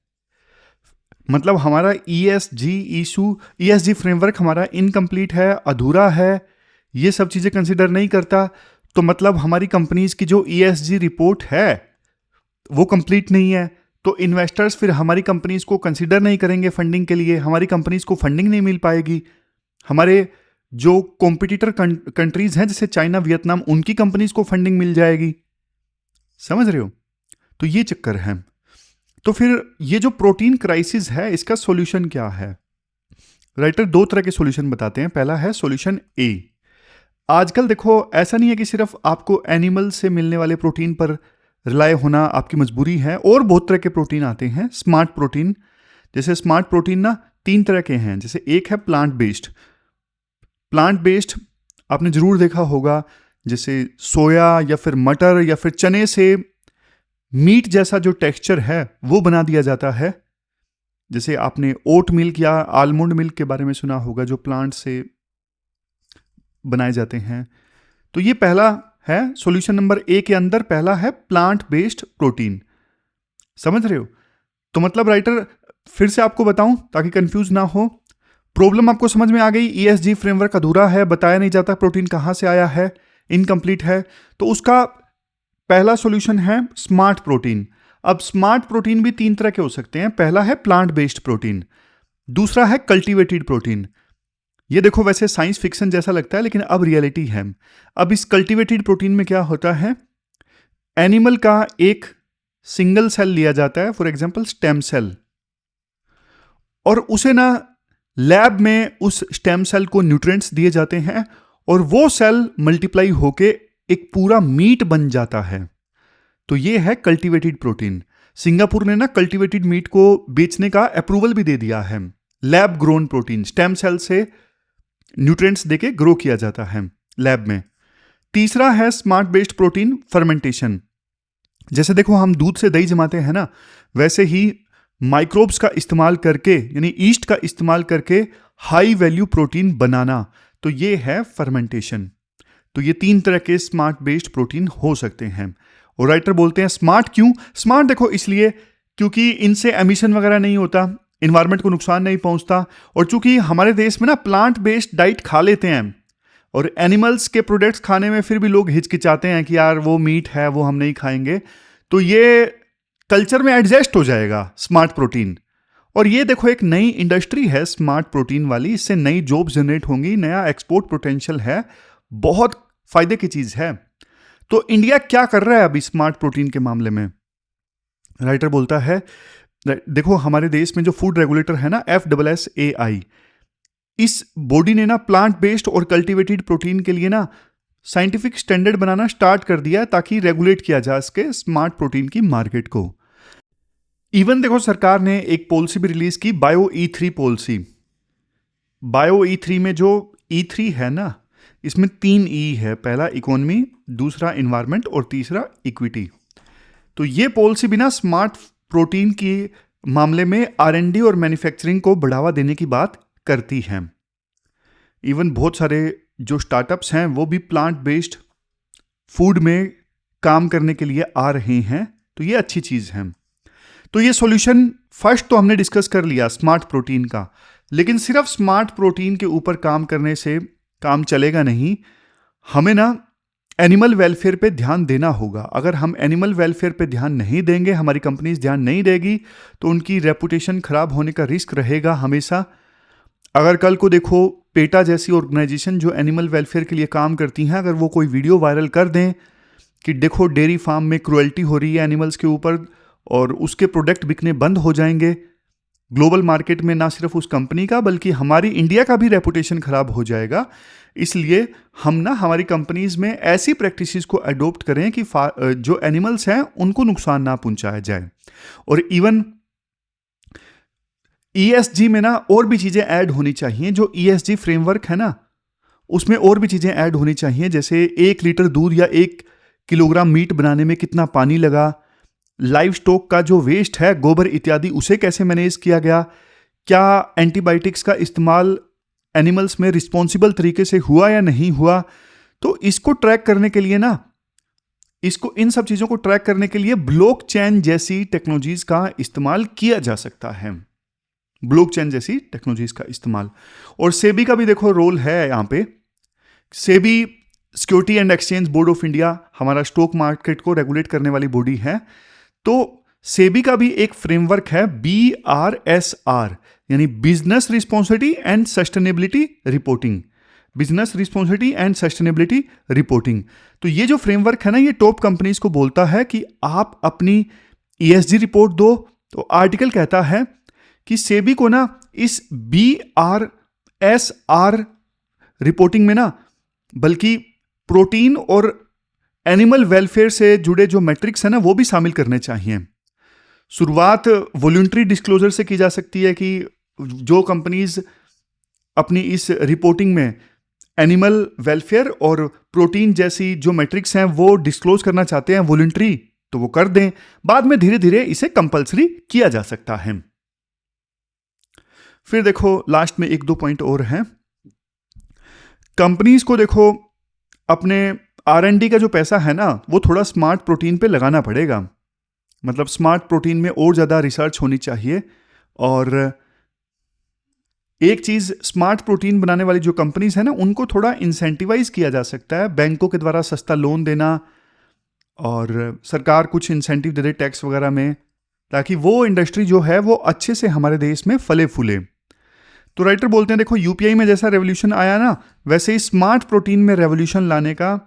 मतलब हमारा ईएसजी फ्रेमवर्क हमारा इनकम्प्लीट है, अधूरा है, ये सब चीजें कंसीडर नहीं करता, तो मतलब हमारी कंपनीज की जो ईएसजी रिपोर्ट है वो कंप्लीट नहीं है, तो इन्वेस्टर्स फिर हमारी कंपनीज को कंसीडर नहीं करेंगे फंडिंग के लिए, हमारी कंपनीज को फंडिंग नहीं मिल पाएगी। हमारे जो कॉम्पिटिटर कंट्रीज हैं जैसे चाइना, वियतनाम, उनकी कंपनीज को फंडिंग मिल जाएगी। समझ रहे हो? तो ये चक्कर है। तो फिर ये जो प्रोटीन क्राइसिस है इसका सॉल्यूशन क्या है? राइटर दो तरह के सॉल्यूशन बताते हैं। पहला है सॉल्यूशन ए। आजकल देखो ऐसा नहीं है कि सिर्फ आपको एनिमल से मिलने वाले प्रोटीन पर रिलाय होना आपकी मजबूरी है, और बहुत तरह के प्रोटीन आते हैं स्मार्ट प्रोटीन। जैसे स्मार्ट प्रोटीन ना तीन तरह के हैं, जैसे एक है प्लांट बेस्ड आपने जरूर देखा होगा, जैसे सोया या फिर मटर या फिर चने से मीट जैसा जो टेक्सचर है वो बना दिया जाता है। जैसे आपने ओट मिल्क या आलमंड मिल्क के बारे में सुना होगा जो प्लांट से बनाए जाते हैं। तो ये पहला है सॉल्यूशन नंबर ए के अंदर, पहला है प्लांट बेस्ड प्रोटीन। समझ रहे हो? तो मतलब राइटर फिर से आपको बताऊं ताकि कंफ्यूज ना हो, प्रॉब्लम आपको समझ में आ गई। ईएसजी फ्रेमवर्क अधूरा है, बताया नहीं जाता प्रोटीन कहां से आया है, इनकम्प्लीट है। तो उसका पहला सॉल्यूशन है स्मार्ट प्रोटीन। अब स्मार्ट प्रोटीन भी तीन तरह के हो सकते हैं। पहला है प्लांट बेस्ड प्रोटीन, दूसरा है कल्टीवेटेड प्रोटीन। ये देखो वैसे साइंस फिक्शन जैसा लगता है लेकिन अब रियलिटी है। अब इस कल्टीवेटेड प्रोटीन में क्या होता है, एनिमल का एक सिंगल सेल लिया जाता है, फॉर एग्जांपल स्टेम सेल, और उसे ना लैब में उस स्टेम सेल को न्यूट्रिएंट्स दिए जाते हैं और वो सेल मल्टीप्लाई होके एक पूरा मीट बन जाता है। तो ये है कल्टीवेटेड प्रोटीन। सिंगापुर ने ना कल्टीवेटेड मीट को बेचने का अप्रूवल भी दे दिया है। Lab grown protein, stem cell से न्यूट्रिएंट्स देके ग्रो किया जाता है लैब में। तीसरा है स्मार्ट बेस्ड प्रोटीन फर्मेंटेशन। जैसे देखो हम दूध से दही जमाते हैं ना, वैसे ही माइक्रोब्स का इस्तेमाल करके यानी ईस्ट का इस्तेमाल करके हाई वैल्यू प्रोटीन बनाना, तो ये है फर्मेंटेशन। तो ये 3 तरह के स्मार्ट बेस्ड प्रोटीन हो सकते हैं। और राइटर बोलते हैं स्मार्ट क्यों? स्मार्ट देखो इसलिए क्योंकि इनसे एमिशन वगैरह नहीं होता, इन्वायरमेंट को नुकसान नहीं पहुंचता, और चूंकि हमारे देश में ना प्लांट बेस्ड डाइट खा लेते हैं और एनिमल्स के प्रोडक्ट्स खाने में फिर भी लोग हिचकिचाते हैं कि यार वो मीट है वो हम नहीं खाएंगे, तो ये कल्चर में एडजस्ट हो जाएगा स्मार्ट प्रोटीन। और ये देखो एक नई इंडस्ट्री है स्मार्ट प्रोटीन वाली, इससे नई जॉब जनरेट होंगी, नया एक्सपोर्ट पोटेंशियल है, बहुत फायदे की चीज है। तो इंडिया क्या कर रहा है अभी स्मार्ट प्रोटीन के मामले में? राइटर बोलता है देखो हमारे देश में जो फूड रेगुलेटर है ना FSSAI, इस बॉडी ने ना प्लांट बेस्ड और कल्टीवेटेड प्रोटीन के लिए ना साइंटिफिक स्टैंडर्ड बनाना स्टार्ट कर दिया ताकि रेगुलेट किया जा सके स्मार्ट प्रोटीन की मार्केट को। इवन देखो सरकार ने एक पॉलिसी भी रिलीज की, bio E3 policy. Bio E3 में जो E3 है ना, इसमें 3 E है, पहला इकोनॉमी, दूसरा इन्वायरमेंट और तीसरा इक्विटी। तो ये पॉलिसी भी ना स्मार्ट प्रोटीन के मामले में R&D और मैन्युफैक्चरिंग को बढ़ावा देने की बात करती है। इवन बहुत सारे जो स्टार्टअप्स हैं वो भी प्लांट बेस्ड फूड में काम करने के लिए आ रहे हैं, तो ये अच्छी चीज़ है। तो ये सॉल्यूशन फर्स्ट तो हमने डिस्कस कर लिया स्मार्ट प्रोटीन का, लेकिन सिर्फ स्मार्ट प्रोटीन के ऊपर काम करने से काम चलेगा नहीं, हमें ना एनिमल वेलफेयर पे ध्यान देना होगा। अगर हम एनिमल वेलफेयर पे ध्यान नहीं देंगे, हमारी कंपनीज ध्यान नहीं देगी, तो उनकी रेपुटेशन खराब होने का रिस्क रहेगा हमेशा। अगर कल को देखो पेटा जैसी ऑर्गेनाइजेशन जो एनिमल वेलफेयर के लिए काम करती हैं, अगर वो कोई वीडियो वायरल कर दें कि देखो डेयरी फार्म में क्रुएल्टी हो रही है एनिमल्स के ऊपर, और उसके प्रोडक्ट बिकने बंद हो जाएंगे, ग्लोबल मार्केट में ना सिर्फ उस कंपनी का बल्कि हमारी इंडिया का भी रेपुटेशन खराब हो जाएगा। इसलिए हम ना हमारी कंपनीज में ऐसी प्रैक्टिसेस को अडॉप्ट करें कि जो एनिमल्स हैं उनको नुकसान ना पहुंचाया जाए। और इवन ESG में ना और भी चीज़ें ऐड होनी चाहिए। जो ESG फ्रेमवर्क है ना, उसमें और भी चीज़ें ऐड होनी चाहिए, जैसे 1 लीटर दूध या 1 किलोग्राम मीट बनाने में कितना पानी लगा, लाइव स्टॉक का जो वेस्ट है गोबर इत्यादि उसे कैसे मैनेज किया गया, क्या एंटीबायोटिक्स का इस्तेमाल एनिमल्स में रिस्पॉन्सिबल तरीके से हुआ या नहीं हुआ। तो इसको ट्रैक करने के लिए ना, इन सब चीज़ों को ट्रैक करने के लिए ब्लॉकचेन जैसी टेक्नोलॉजीज का इस्तेमाल किया जा सकता है, ब्लॉकचेन जैसी टेक्नोलॉजीज का इस्तेमाल। और सेबी का भी देखो रोल है यहाँ पे। SEBI security and exchange board of India हमारा स्टॉक मार्केट को रेगुलेट करने वाली बॉडी है। तो सेबी का भी एक फ्रेमवर्क है BRSR, यानी business responsibility and sustainability reporting, business responsibility and sustainability reporting. तो ये जो फ्रेमवर्क है ना, ये टॉप कंपनीज को बोलता है कि आप अपनी ESG रिपोर्ट दो। तो आर्टिकल कहता है कि सेबी को ना इस BRSR रिपोर्टिंग में ना बल्कि प्रोटीन और एनिमल वेलफेयर से जुड़े जो मैट्रिक्स है ना वो भी शामिल करने चाहिए। शुरुआत वॉलंटरी डिस्क्लोजर से की जा सकती है कि जो कंपनीज अपनी इस रिपोर्टिंग में एनिमल वेलफेयर और प्रोटीन जैसी जो मैट्रिक्स हैं वो डिस्क्लोज करना चाहते हैं वॉलंटरी, तो वो कर दें। बाद में धीरे धीरे इसे कंपल्सरी किया जा सकता है। फिर देखो लास्ट में 1-2 पॉइंट और हैं। कंपनीज को देखो अपने R&D का जो पैसा है ना वो थोड़ा स्मार्ट प्रोटीन पे लगाना पड़ेगा। मतलब स्मार्ट प्रोटीन में और ज़्यादा रिसर्च होनी चाहिए। और एक चीज़, स्मार्ट प्रोटीन बनाने वाली जो कंपनीज है ना उनको थोड़ा इंसेंटिवाइज किया जा सकता है, बैंकों के द्वारा सस्ता लोन देना, और सरकार कुछ इंसेंटिव दे दे टैक्स वगैरह में, ताकि वो इंडस्ट्री जो है वो अच्छे से हमारे देश में फले फूले। तो राइटर बोलते हैं देखो UPI में जैसा रेवोल्यूशन आया ना, वैसे ही स्मार्ट प्रोटीन में रेवोल्यूशन लाने का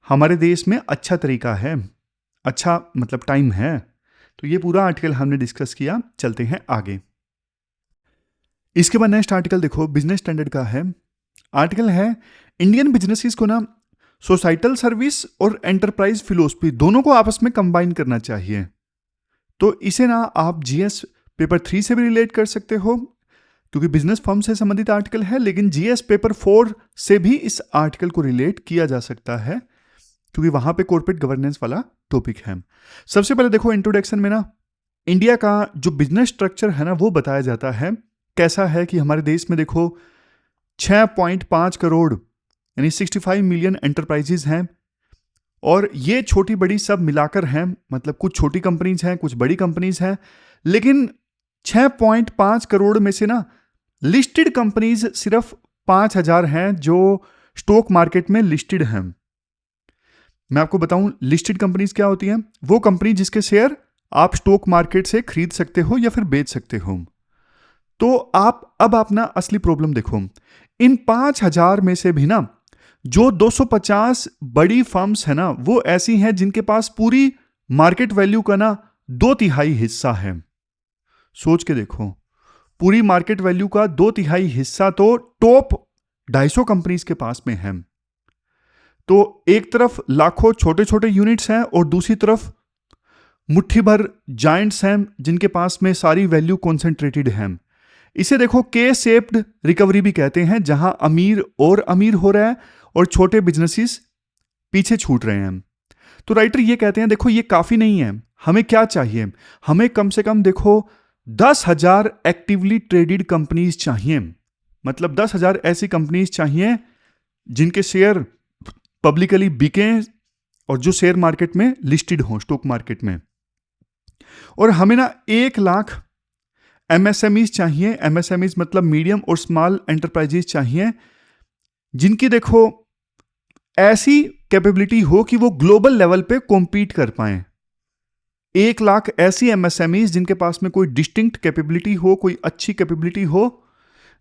हमारे देश में अच्छा तरीका है, अच्छा मतलब टाइम है। तो ये पूरा आर्टिकल हमने डिस्कस किया। चलते हैं आगे। इसके बाद नेक्स्ट आर्टिकल देखो बिजनेस स्टैंडर्ड का है। आर्टिकल है इंडियन बिजनेसेस को ना सोसाइटल सर्विस और एंटरप्राइज फिलोसफी दोनों को आपस में कंबाइन करना चाहिए। तो इसे ना आप GS पेपर 3 से भी रिलेट कर सकते हो, क्योंकि बिजनेस फर्म से संबंधित आर्टिकल है, लेकिन GS पेपर 4 से भी इस आर्टिकल को रिलेट किया जा सकता है। क्योंकि वहां पे कॉर्पोरेट गवर्नेंस वाला टॉपिक है। सबसे पहले देखो इंट्रोडक्शन में ना इंडिया का जो बिजनेस स्ट्रक्चर है ना वो बताया जाता है। कैसा है कि हमारे देश में देखो 6.5 करोड़ यानी 65 मिलियन एंटरप्राइजेज हैं, और ये छोटी बड़ी सब मिलाकर हैं, मतलब कुछ छोटी कंपनीज हैं कुछ बड़ी कंपनीज हैं, लेकिन 6.5 करोड़ में से ना लिस्टेड कंपनीज सिर्फ 5,000 हैं जो स्टॉक मार्केट में लिस्टेड हैं। मैं आपको बताऊं लिस्टेड कंपनीज क्या होती हैं। वो कंपनी जिसके शेयर आप स्टॉक मार्केट से खरीद सकते हो या फिर बेच सकते हो। तो आप ना असली प्रॉब्लम देखो, इन 5,000 में से भी ना जो 250 बड़ी फर्म्स है ना वो ऐसी हैं जिनके पास पूरी मार्केट वैल्यू का ना 2/3 हिस्सा है। सोच के देखो, पूरी मार्केट वैल्यू का 2/3 हिस्सा तो टॉप 250 कंपनीज के पास में है। तो एक तरफ लाखों छोटे छोटे यूनिट्स हैं और दूसरी तरफ मुट्ठी भर जायंट्स हैं जिनके पास में सारी वैल्यू कॉन्सेंट्रेटेड है। इसे देखो के शेप्ड रिकवरी भी कहते हैं, जहां अमीर और अमीर हो रहा है और छोटे बिजनेसेस पीछे छूट रहे हैं। तो राइटर ये कहते हैं देखो ये काफी नहीं है, हमें क्या चाहिए, हमें कम से कम देखो 10,000 एक्टिवली ट्रेडेड कंपनीज चाहिए। मतलब 10,000 ऐसी कंपनीज चाहिए जिनके शेयर पब्लिकली बिके और जो शेयर मार्केट में लिस्टेड हो स्टॉक मार्केट में। और हमें ना 1 लाख एमएसएमईज चाहिए। एमएसएमईज मतलब मीडियम और स्मॉल एंटरप्राइजेज चाहिए जिनकी देखो ऐसी कैपेबिलिटी हो कि वो ग्लोबल लेवल पे कॉम्पीट कर पाए। 1 लाख ऐसी एमएसएमईज जिनके पास में कोई डिस्टिंक्ट कैपेबिलिटी हो, कोई अच्छी कैपेबिलिटी हो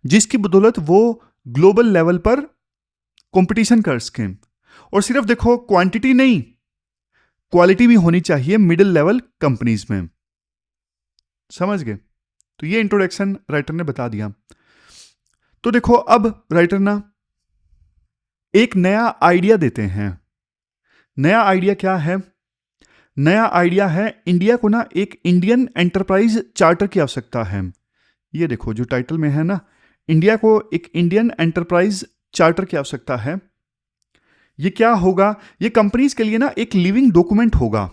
जिसकी बदौलत वो ग्लोबल लेवल पर कंपटीशन कर सकें। और सिर्फ देखो क्वांटिटी नहीं, क्वालिटी भी होनी चाहिए मिडिल लेवल कंपनीज में। समझ गए? तो ये इंट्रोडक्शन राइटर ने बता दिया। तो देखो अब राइटर ना एक नया आइडिया देते हैं। नया आइडिया क्या है? नया आइडिया है इंडिया को ना एक इंडियन एंटरप्राइज चार्टर की आवश्यकता है। ये देखो जो टाइटल में है ना, इंडिया को एक इंडियन एंटरप्राइज चार्टर की आवश्यकता है। ये क्या होगा? ये कंपनीज के लिए ना एक लिविंग डॉक्यूमेंट होगा।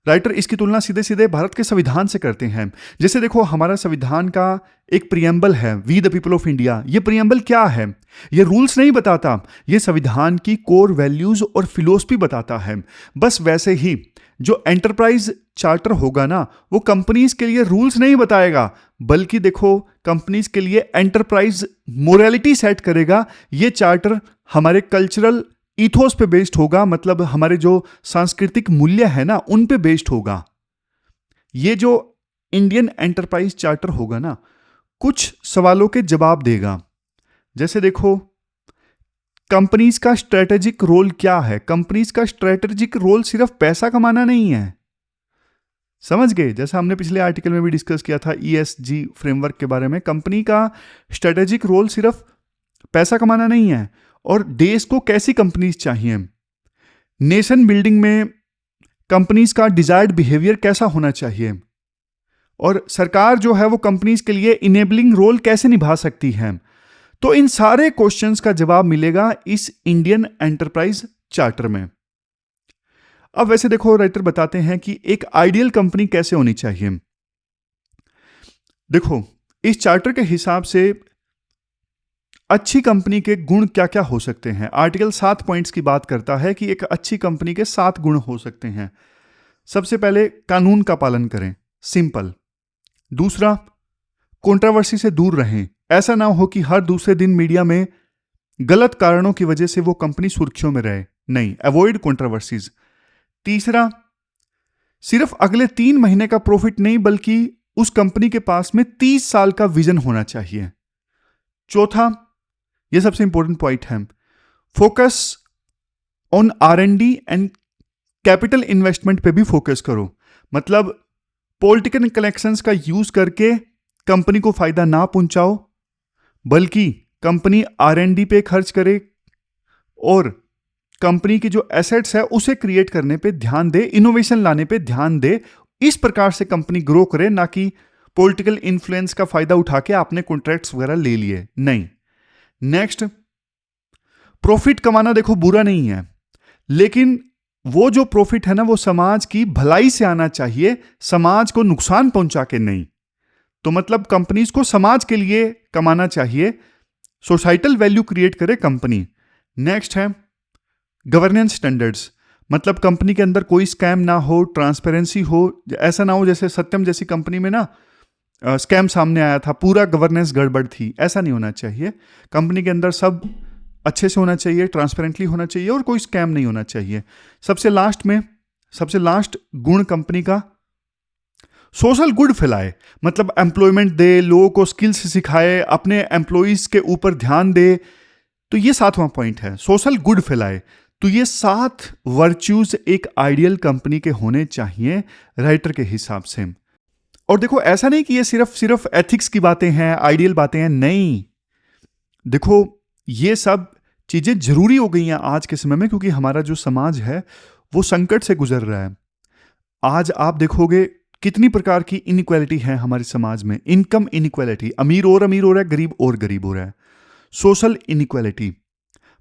राइटर इसकी तुलना सीधे सीधे भारत के संविधान से करते हैं। जैसे देखो हमारा संविधान का एक प्रियम्बल है, we the people of India. ये प्रियम्बल क्या है? ये रूल्स नहीं बताता, ये संविधान की कोर वैल्यूज और फिलोसफी बताता है। बस वैसे ही जो एंटरप्राइज चार्टर होगा ना वो कंपनीज के लिए रूल्स नहीं बताएगा, बल्कि देखो कंपनीज के लिए एंटरप्राइज मोरालिटी सेट करेगा। ये चार्टर हमारे कल्चरल इथोस पे बेस्ड होगा, मतलब हमारे जो सांस्कृतिक मूल्य है ना उन पे बेस्ड होगा। ये जो इंडियन एंटरप्राइज चार्टर होगा ना कुछ सवालों के जवाब देगा। जैसे देखो कंपनीज का स्ट्रेटेजिक रोल क्या है? कंपनीज का स्ट्रेटेजिक रोल सिर्फ पैसा कमाना नहीं है। समझ गए? जैसा हमने पिछले आर्टिकल में भी डिस्कस किया था ESG फ्रेमवर्क के बारे में। कंपनी का स्ट्रेटेजिक रोल सिर्फ पैसा कमाना नहीं है। और देश को कैसी कंपनीज चाहिए, नेशन बिल्डिंग में कंपनीज का डिजायर्ड बिहेवियर कैसा होना चाहिए, और सरकार जो है वो कंपनीज के लिए इनेबलिंग रोल कैसे निभा सकती है। तो इन सारे क्वेश्चंस का जवाब मिलेगा इस इंडियन एंटरप्राइज चार्टर में। अब वैसे देखो राइटर बताते हैं कि एक आइडियल कंपनी कैसे होनी चाहिए। देखो इस चार्टर के हिसाब से अच्छी कंपनी के गुण क्या क्या हो सकते हैं। आर्टिकल 7 पॉइंट्स की बात करता है कि एक अच्छी कंपनी के 7 गुण हो सकते हैं। सबसे पहले कानून का पालन करें, सिंपल। दूसरा, कंट्रोवर्सी से दूर रहें। ऐसा ना हो कि हर दूसरे दिन मीडिया में गलत कारणों की वजह से वो कंपनी सुर्खियों में रहे। नहीं, अवॉइड कंट्रोवर्सीज। तीसरा, सिर्फ अगले 3 महीने का प्रॉफिट नहीं बल्कि उस कंपनी के पास में 30 साल का विजन होना चाहिए। चौथा, यह सबसे इंपॉर्टेंट पॉइंट है, focus on R&D and capital investment पे भी फोकस करो। मतलब पॉलिटिकल कनेक्शंस का यूज करके कंपनी को फायदा ना पहुंचाओ, बल्कि कंपनी R&D पे खर्च करे और कंपनी की जो एसेट्स है उसे क्रिएट करने पे ध्यान दे, इनोवेशन लाने पे ध्यान दे। इस प्रकार से कंपनी ग्रो करे, ना कि पॉलिटिकल इन्फ्लुएंस का फायदा उठा के आपने कॉन्ट्रैक्ट्स वगैरह ले लिए। नहीं। नेक्स्ट, प्रॉफिट कमाना देखो बुरा नहीं है, लेकिन वो जो प्रॉफिट है ना वो समाज की भलाई से आना चाहिए, समाज को नुकसान पहुंचा के नहीं। तो मतलब कंपनीज को समाज के लिए कमाना चाहिए, सोसाइटल वैल्यू क्रिएट करे कंपनी। नेक्स्ट है गवर्नेंस स्टैंडर्ड्स, मतलब कंपनी के अंदर कोई स्कैम ना हो, ट्रांसपेरेंसी हो। ऐसा ना हो जैसे सत्यम जैसी कंपनी में ना स्कैम सामने आया था, पूरा गवर्नेंस गड़बड़ थी। ऐसा नहीं होना चाहिए। कंपनी के अंदर सब अच्छे से होना चाहिए, ट्रांसपेरेंटली होना चाहिए और कोई स्कैम नहीं होना चाहिए। सबसे लास्ट गुण कंपनी का सोशल गुड फैलाए, मतलब एम्प्लॉयमेंट दे, लोगों को स्किल्स सिखाए, अपने एम्प्लॉयज के ऊपर ध्यान दे। तो ये 7वां पॉइंट है, सोशल गुड फैलाए। तो ये 7 वर्च्यूज एक आइडियल कंपनी के होने चाहिए राइटर के हिसाब से। और देखो ऐसा नहीं कि ये सिर्फ एथिक्स की बातें हैं, आइडियल बातें हैं, नहीं। देखो ये सब चीजें जरूरी हो गई हैं आज के समय में, क्योंकि हमारा जो समाज है वो संकट से गुजर रहा है। आज आप देखोगे कितनी प्रकार की इनइक्वालिटी है हमारे समाज में। इनकम इनइक्वालिटी, अमीर हो रहा है, गरीब और गरीब हो रहा है। सोशल इनइक्वालिटी,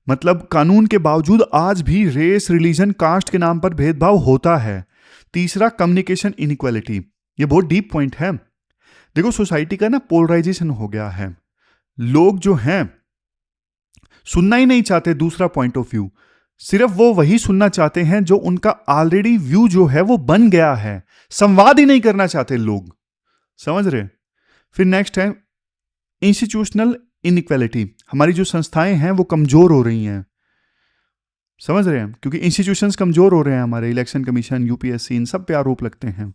मतलब कानून के बावजूद आज भी रेस, रिलीजन, कास्ट के नाम पर भेदभाव होता है। तीसरा कम्युनिकेशन इनइक्वालिटी, ये बहुत डीप पॉइंट है। देखो सोसाइटी का ना पोलराइजेशन हो गया है, लोग जो हैं सुनना ही नहीं चाहते दूसरा पॉइंट ऑफ व्यू, सिर्फ वो वही सुनना चाहते हैं जो उनका ऑलरेडी व्यू जो है वो बन गया है। संवाद ही नहीं करना चाहते लोग, समझ रहे। फिर नेक्स्ट है इंस्टीट्यूशनल इनइक्वालिटी, हमारी जो संस्थाएं हैं वो कमजोर हो रही हैं, समझ रहे हैं, क्योंकि इंस्टीट्यूशंस कमजोर हो रहे हैं हमारे। इलेक्शन कमीशन, यूपीएससी, इन सब पे आरोप लगते हैं।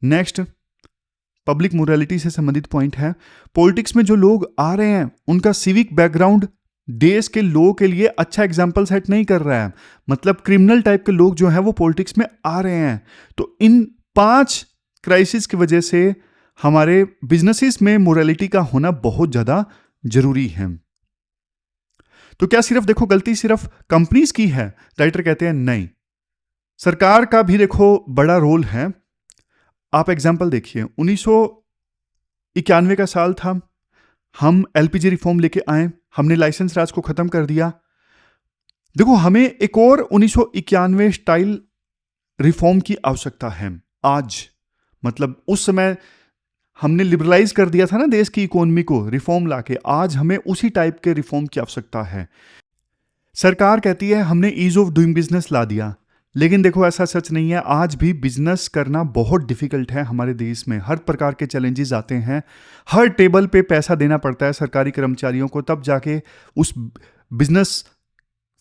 नेक्स्ट पब्लिक मोरालिटी से संबंधित पॉइंट है, पॉलिटिक्स में जो लोग आ रहे हैं उनका सिविक बैकग्राउंड देश के लोगों के लिए अच्छा एग्जाम्पल सेट नहीं कर रहा है। मतलब क्रिमिनल टाइप के लोग जो हैं वो पॉलिटिक्स में आ रहे हैं। तो इन 5 क्राइसिस की वजह से हमारे बिजनेसेस में मोरालिटी का होना बहुत ज्यादा जरूरी है। तो क्या सिर्फ देखो गलती सिर्फ कंपनीज की है? राइटर कहते हैं नहीं, सरकार का भी देखो बड़ा रोल है। आप एग्जाम्पल देखिए, 1991 का साल था, हम एलपीजी रिफॉर्म लेके आए, हमने लाइसेंस राज को खत्म कर दिया। देखो हमें एक और 1991 स्टाइल रिफॉर्म की आवश्यकता है आज। मतलब उस समय हमने लिबरलाइज कर दिया था ना देश की इकोनॉमी को रिफॉर्म लाके, आज हमें उसी टाइप के रिफॉर्म की आवश्यकता है। सरकार कहती है हमने ईज ऑफ डूइंग बिजनेस ला दिया, लेकिन देखो ऐसा सच नहीं है। आज भी बिजनेस करना बहुत डिफिकल्ट है हमारे देश में, हर प्रकार के चैलेंजेस आते हैं, हर टेबल पे पैसा देना पड़ता है सरकारी कर्मचारियों को, तब जाके उस बिजनेस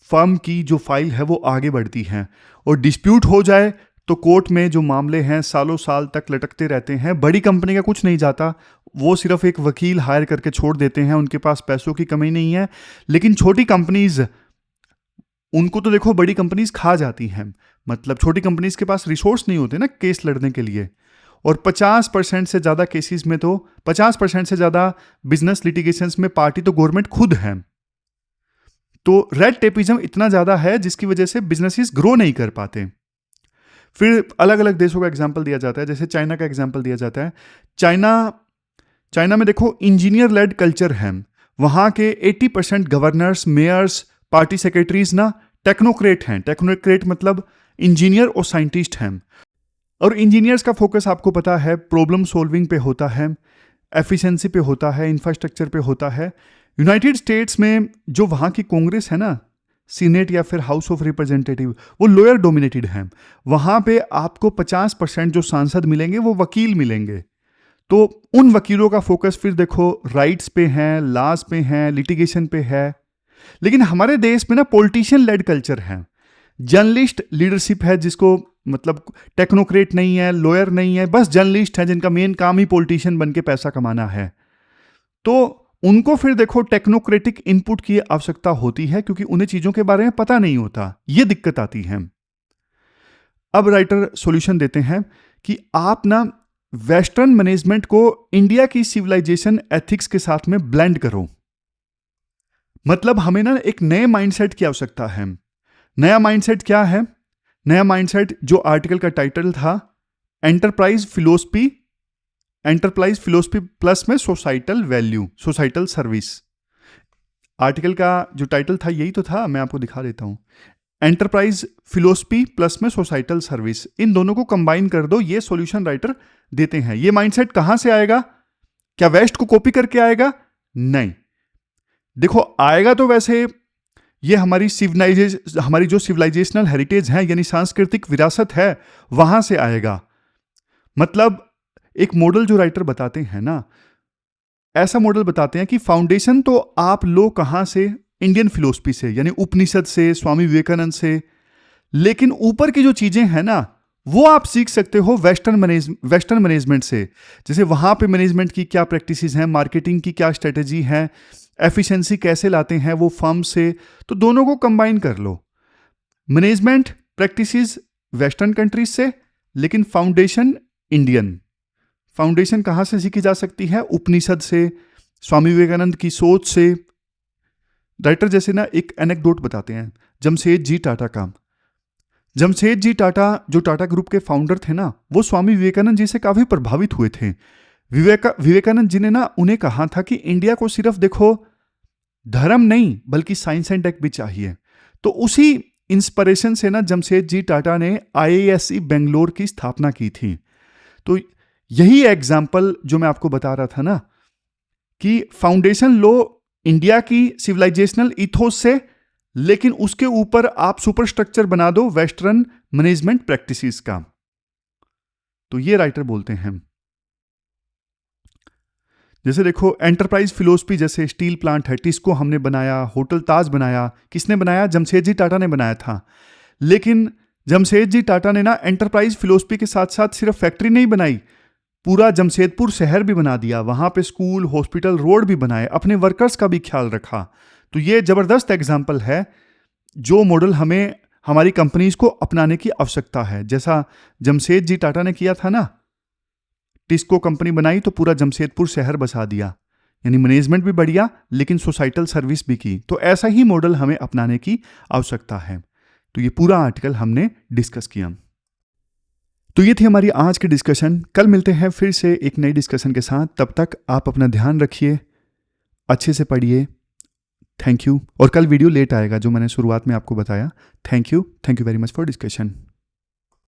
फर्म की जो फाइल है वो आगे बढ़ती है। और डिस्प्यूट हो जाए तो कोर्ट में जो मामले हैं सालों साल तक लटकते रहते हैं। बड़ी कंपनी का कुछ नहीं जाता, वो सिर्फ एक वकील हायर करके छोड़ देते हैं, उनके पास पैसों की कमी नहीं है। लेकिन छोटी कंपनीज, उनको तो देखो बड़ी कंपनीज खा जाती हैं। मतलब छोटी कंपनीज के पास रिसोर्स नहीं होते ना केस लड़ने के लिए। और 50% से ज़्यादा केसेस में तो 50% से ज़्यादा बिजनेस लिटिगेशंस में पार्टी तो गवर्नमेंट खुद है। तो रेड टेपिज्म इतना ज़्यादा है जिसकी वजह से बिजनेसेस ग्रो नहीं कर पाते। फिर अलग अलग देशों का एग्जाम्पल दिया जाता है, जैसे चाइना का एग्जाम्पल दिया जाता है। चाइना में देखो इंजीनियर लेड कल्चर है। वहाँ के 80% गवर्नर्स, मेयर्स, पार्टी सेक्रेटरीज ना टेक्नोक्रेट हैं। टेक्नोक्रेट मतलब इंजीनियर और साइंटिस्ट हैं। और इंजीनियर्स का फोकस आपको पता है प्रॉब्लम सॉल्विंग पे होता है, एफिशिएंसी पे होता है, इंफ्रास्ट्रक्चर पे होता है। यूनाइटेड स्टेट्स में जो वहाँ की कांग्रेस है ना, सीनेट या फिर हाउस ऑफ रिप्रेजेंटेटिव, वो लोअर डोमिनेटेड हैं। वहाँ पे आपको 50% जो सांसद मिलेंगे वो वकील मिलेंगे। तो उन वकीलों का फोकस फिर देखो राइट्स पे है, लॉज पे है, लिटिगेशन पे है। लेकिन हमारे देश में ना पॉलिटिशियन लेड कल्चर है, जर्नलिस्ट लीडरशिप है, जिसको मतलब टेक्नोक्रेट नहीं है, लॉयर नहीं है, बस जर्नलिस्ट है जिनका मेन काम ही पॉलिटिशियन बन के पैसा कमाना है। तो उनको फिर देखो टेक्नोक्रेटिक इनपुट की आवश्यकता होती है, क्योंकि उन्हें चीजों के बारे में पता नहीं होता, ये दिक्कत आती है। अब राइटर सॉल्यूशन देते हैं कि आप ना वेस्टर्न मैनेजमेंट को इंडिया की सिविलाइजेशन एथिक्स के साथ में ब्लेंड करो। मतलब हमें ना एक नए माइंडसेट की आवश्यकता है। नया माइंडसेट क्या है? नया माइंडसेट जो आर्टिकल का टाइटल था एंटरप्राइज फिलोसफी प्लस में societal value, societal service. Article का जो टाइटल था यही तो था, मैं आपको दिखा देता हूं। एंटरप्राइज फिलोसफी प्लस में सोसाइटल सर्विस, इन दोनों को कंबाइन कर दो, ये सॉल्यूशन राइटर देते हैं। ये माइंडसेट कहां से आएगा? क्या वेस्ट को कॉपी करके आएगा? नहीं। देखो आएगा तो वैसे ये हमारी जो सिविलाइजेशनल हेरिटेज है यानी सांस्कृतिक विरासत है वहां से आएगा। मतलब एक मॉडल जो राइटर बताते हैं ना, ऐसा मॉडल बताते हैं कि फाउंडेशन तो आप लो कहां से? इंडियन फिलोसफी से, यानी उपनिषद से, स्वामी विवेकानंद से, लेकिन ऊपर की जो चीजें हैं ना वो आप सीख सकते हो वेस्टर्न मैनेजमेंट से। जैसे वहां पे मैनेजमेंट की क्या प्रैक्टिसेस हैं, मार्केटिंग की क्या स्ट्रेटेजी है, एफिशिएंसी कैसे लाते हैं वो फर्म से, तो दोनों को कंबाइन कर लो। मैनेजमेंट प्रैक्टिसेस वेस्टर्न कंट्रीज से, लेकिन फाउंडेशन इंडियन। फाउंडेशन कहां से सीखी जा सकती है? उपनिषद से, स्वामी विवेकानंद की सोच से। राइटर जैसे ना एक एनेक्डोट बताते हैं जमशेद जी टाटा का। जमशेद जी टाटा जो टाटा ग्रुप के फाउंडर थे ना, वो स्वामी विवेकानंद जी से काफी प्रभावित हुए थे। विवेकानंद जी ने ना उन्हें कहा था कि इंडिया को सिर्फ देखो धर्म नहीं बल्कि साइंस एंड टेक भी चाहिए। तो उसी इंस्पिरेशन से ना जमशेद जी टाटा ने IISc बेंगलोर की स्थापना की थी। तो यही एग्जाम्पल जो मैं आपको बता रहा था ना कि फाउंडेशन लो इंडिया की सिविलाइजेशनल इथोस से, लेकिन उसके ऊपर आप सुपर स्ट्रक्चर बना दो वेस्टर्न मैनेजमेंट प्रैक्टिसेस का। तो ये राइटर बोलते हैं। जैसे देखो एंटरप्राइज फिलोसफी, जैसे स्टील प्लांट है, टिस्को हमने बनाया, होटल ताज बनाया, किसने बनाया? जमशेद जी टाटा ने बनाया था। लेकिन जमशेद जी टाटा ने ना एंटरप्राइज फिलोसफी के साथ साथ सिर्फ फैक्ट्री नहीं बनाई, पूरा जमशेदपुर शहर भी बना दिया, वहां पे स्कूल, हॉस्पिटल, रोड भी बनाए, अपने वर्कर्स का भी ख्याल रखा। तो ये जबरदस्त एग्जाम्पल है जो मॉडल हमें हमारी कंपनीज को अपनाने की आवश्यकता है। जैसा जमशेद जी टाटा ने किया था ना, टिस्को कंपनी बनाई तो पूरा जमशेदपुर शहर बसा दिया, यानी मैनेजमेंट भी बढ़िया लेकिन सोसाइटल सर्विस भी की। तो ऐसा ही मॉडल हमें अपनाने की आवश्यकता है। तो ये पूरा आर्टिकल हमने डिस्कस किया। तो ये थी हमारी आज की डिस्कशन। कल मिलते हैं फिर से एक नई डिस्कशन के साथ। तब तक आप अपना ध्यान रखिए, अच्छे से पढ़िए। Thank you. और कल वीडियो लेट आएगा जो मैंने शुरुआत में आपको बताया। Thank you very much for discussion.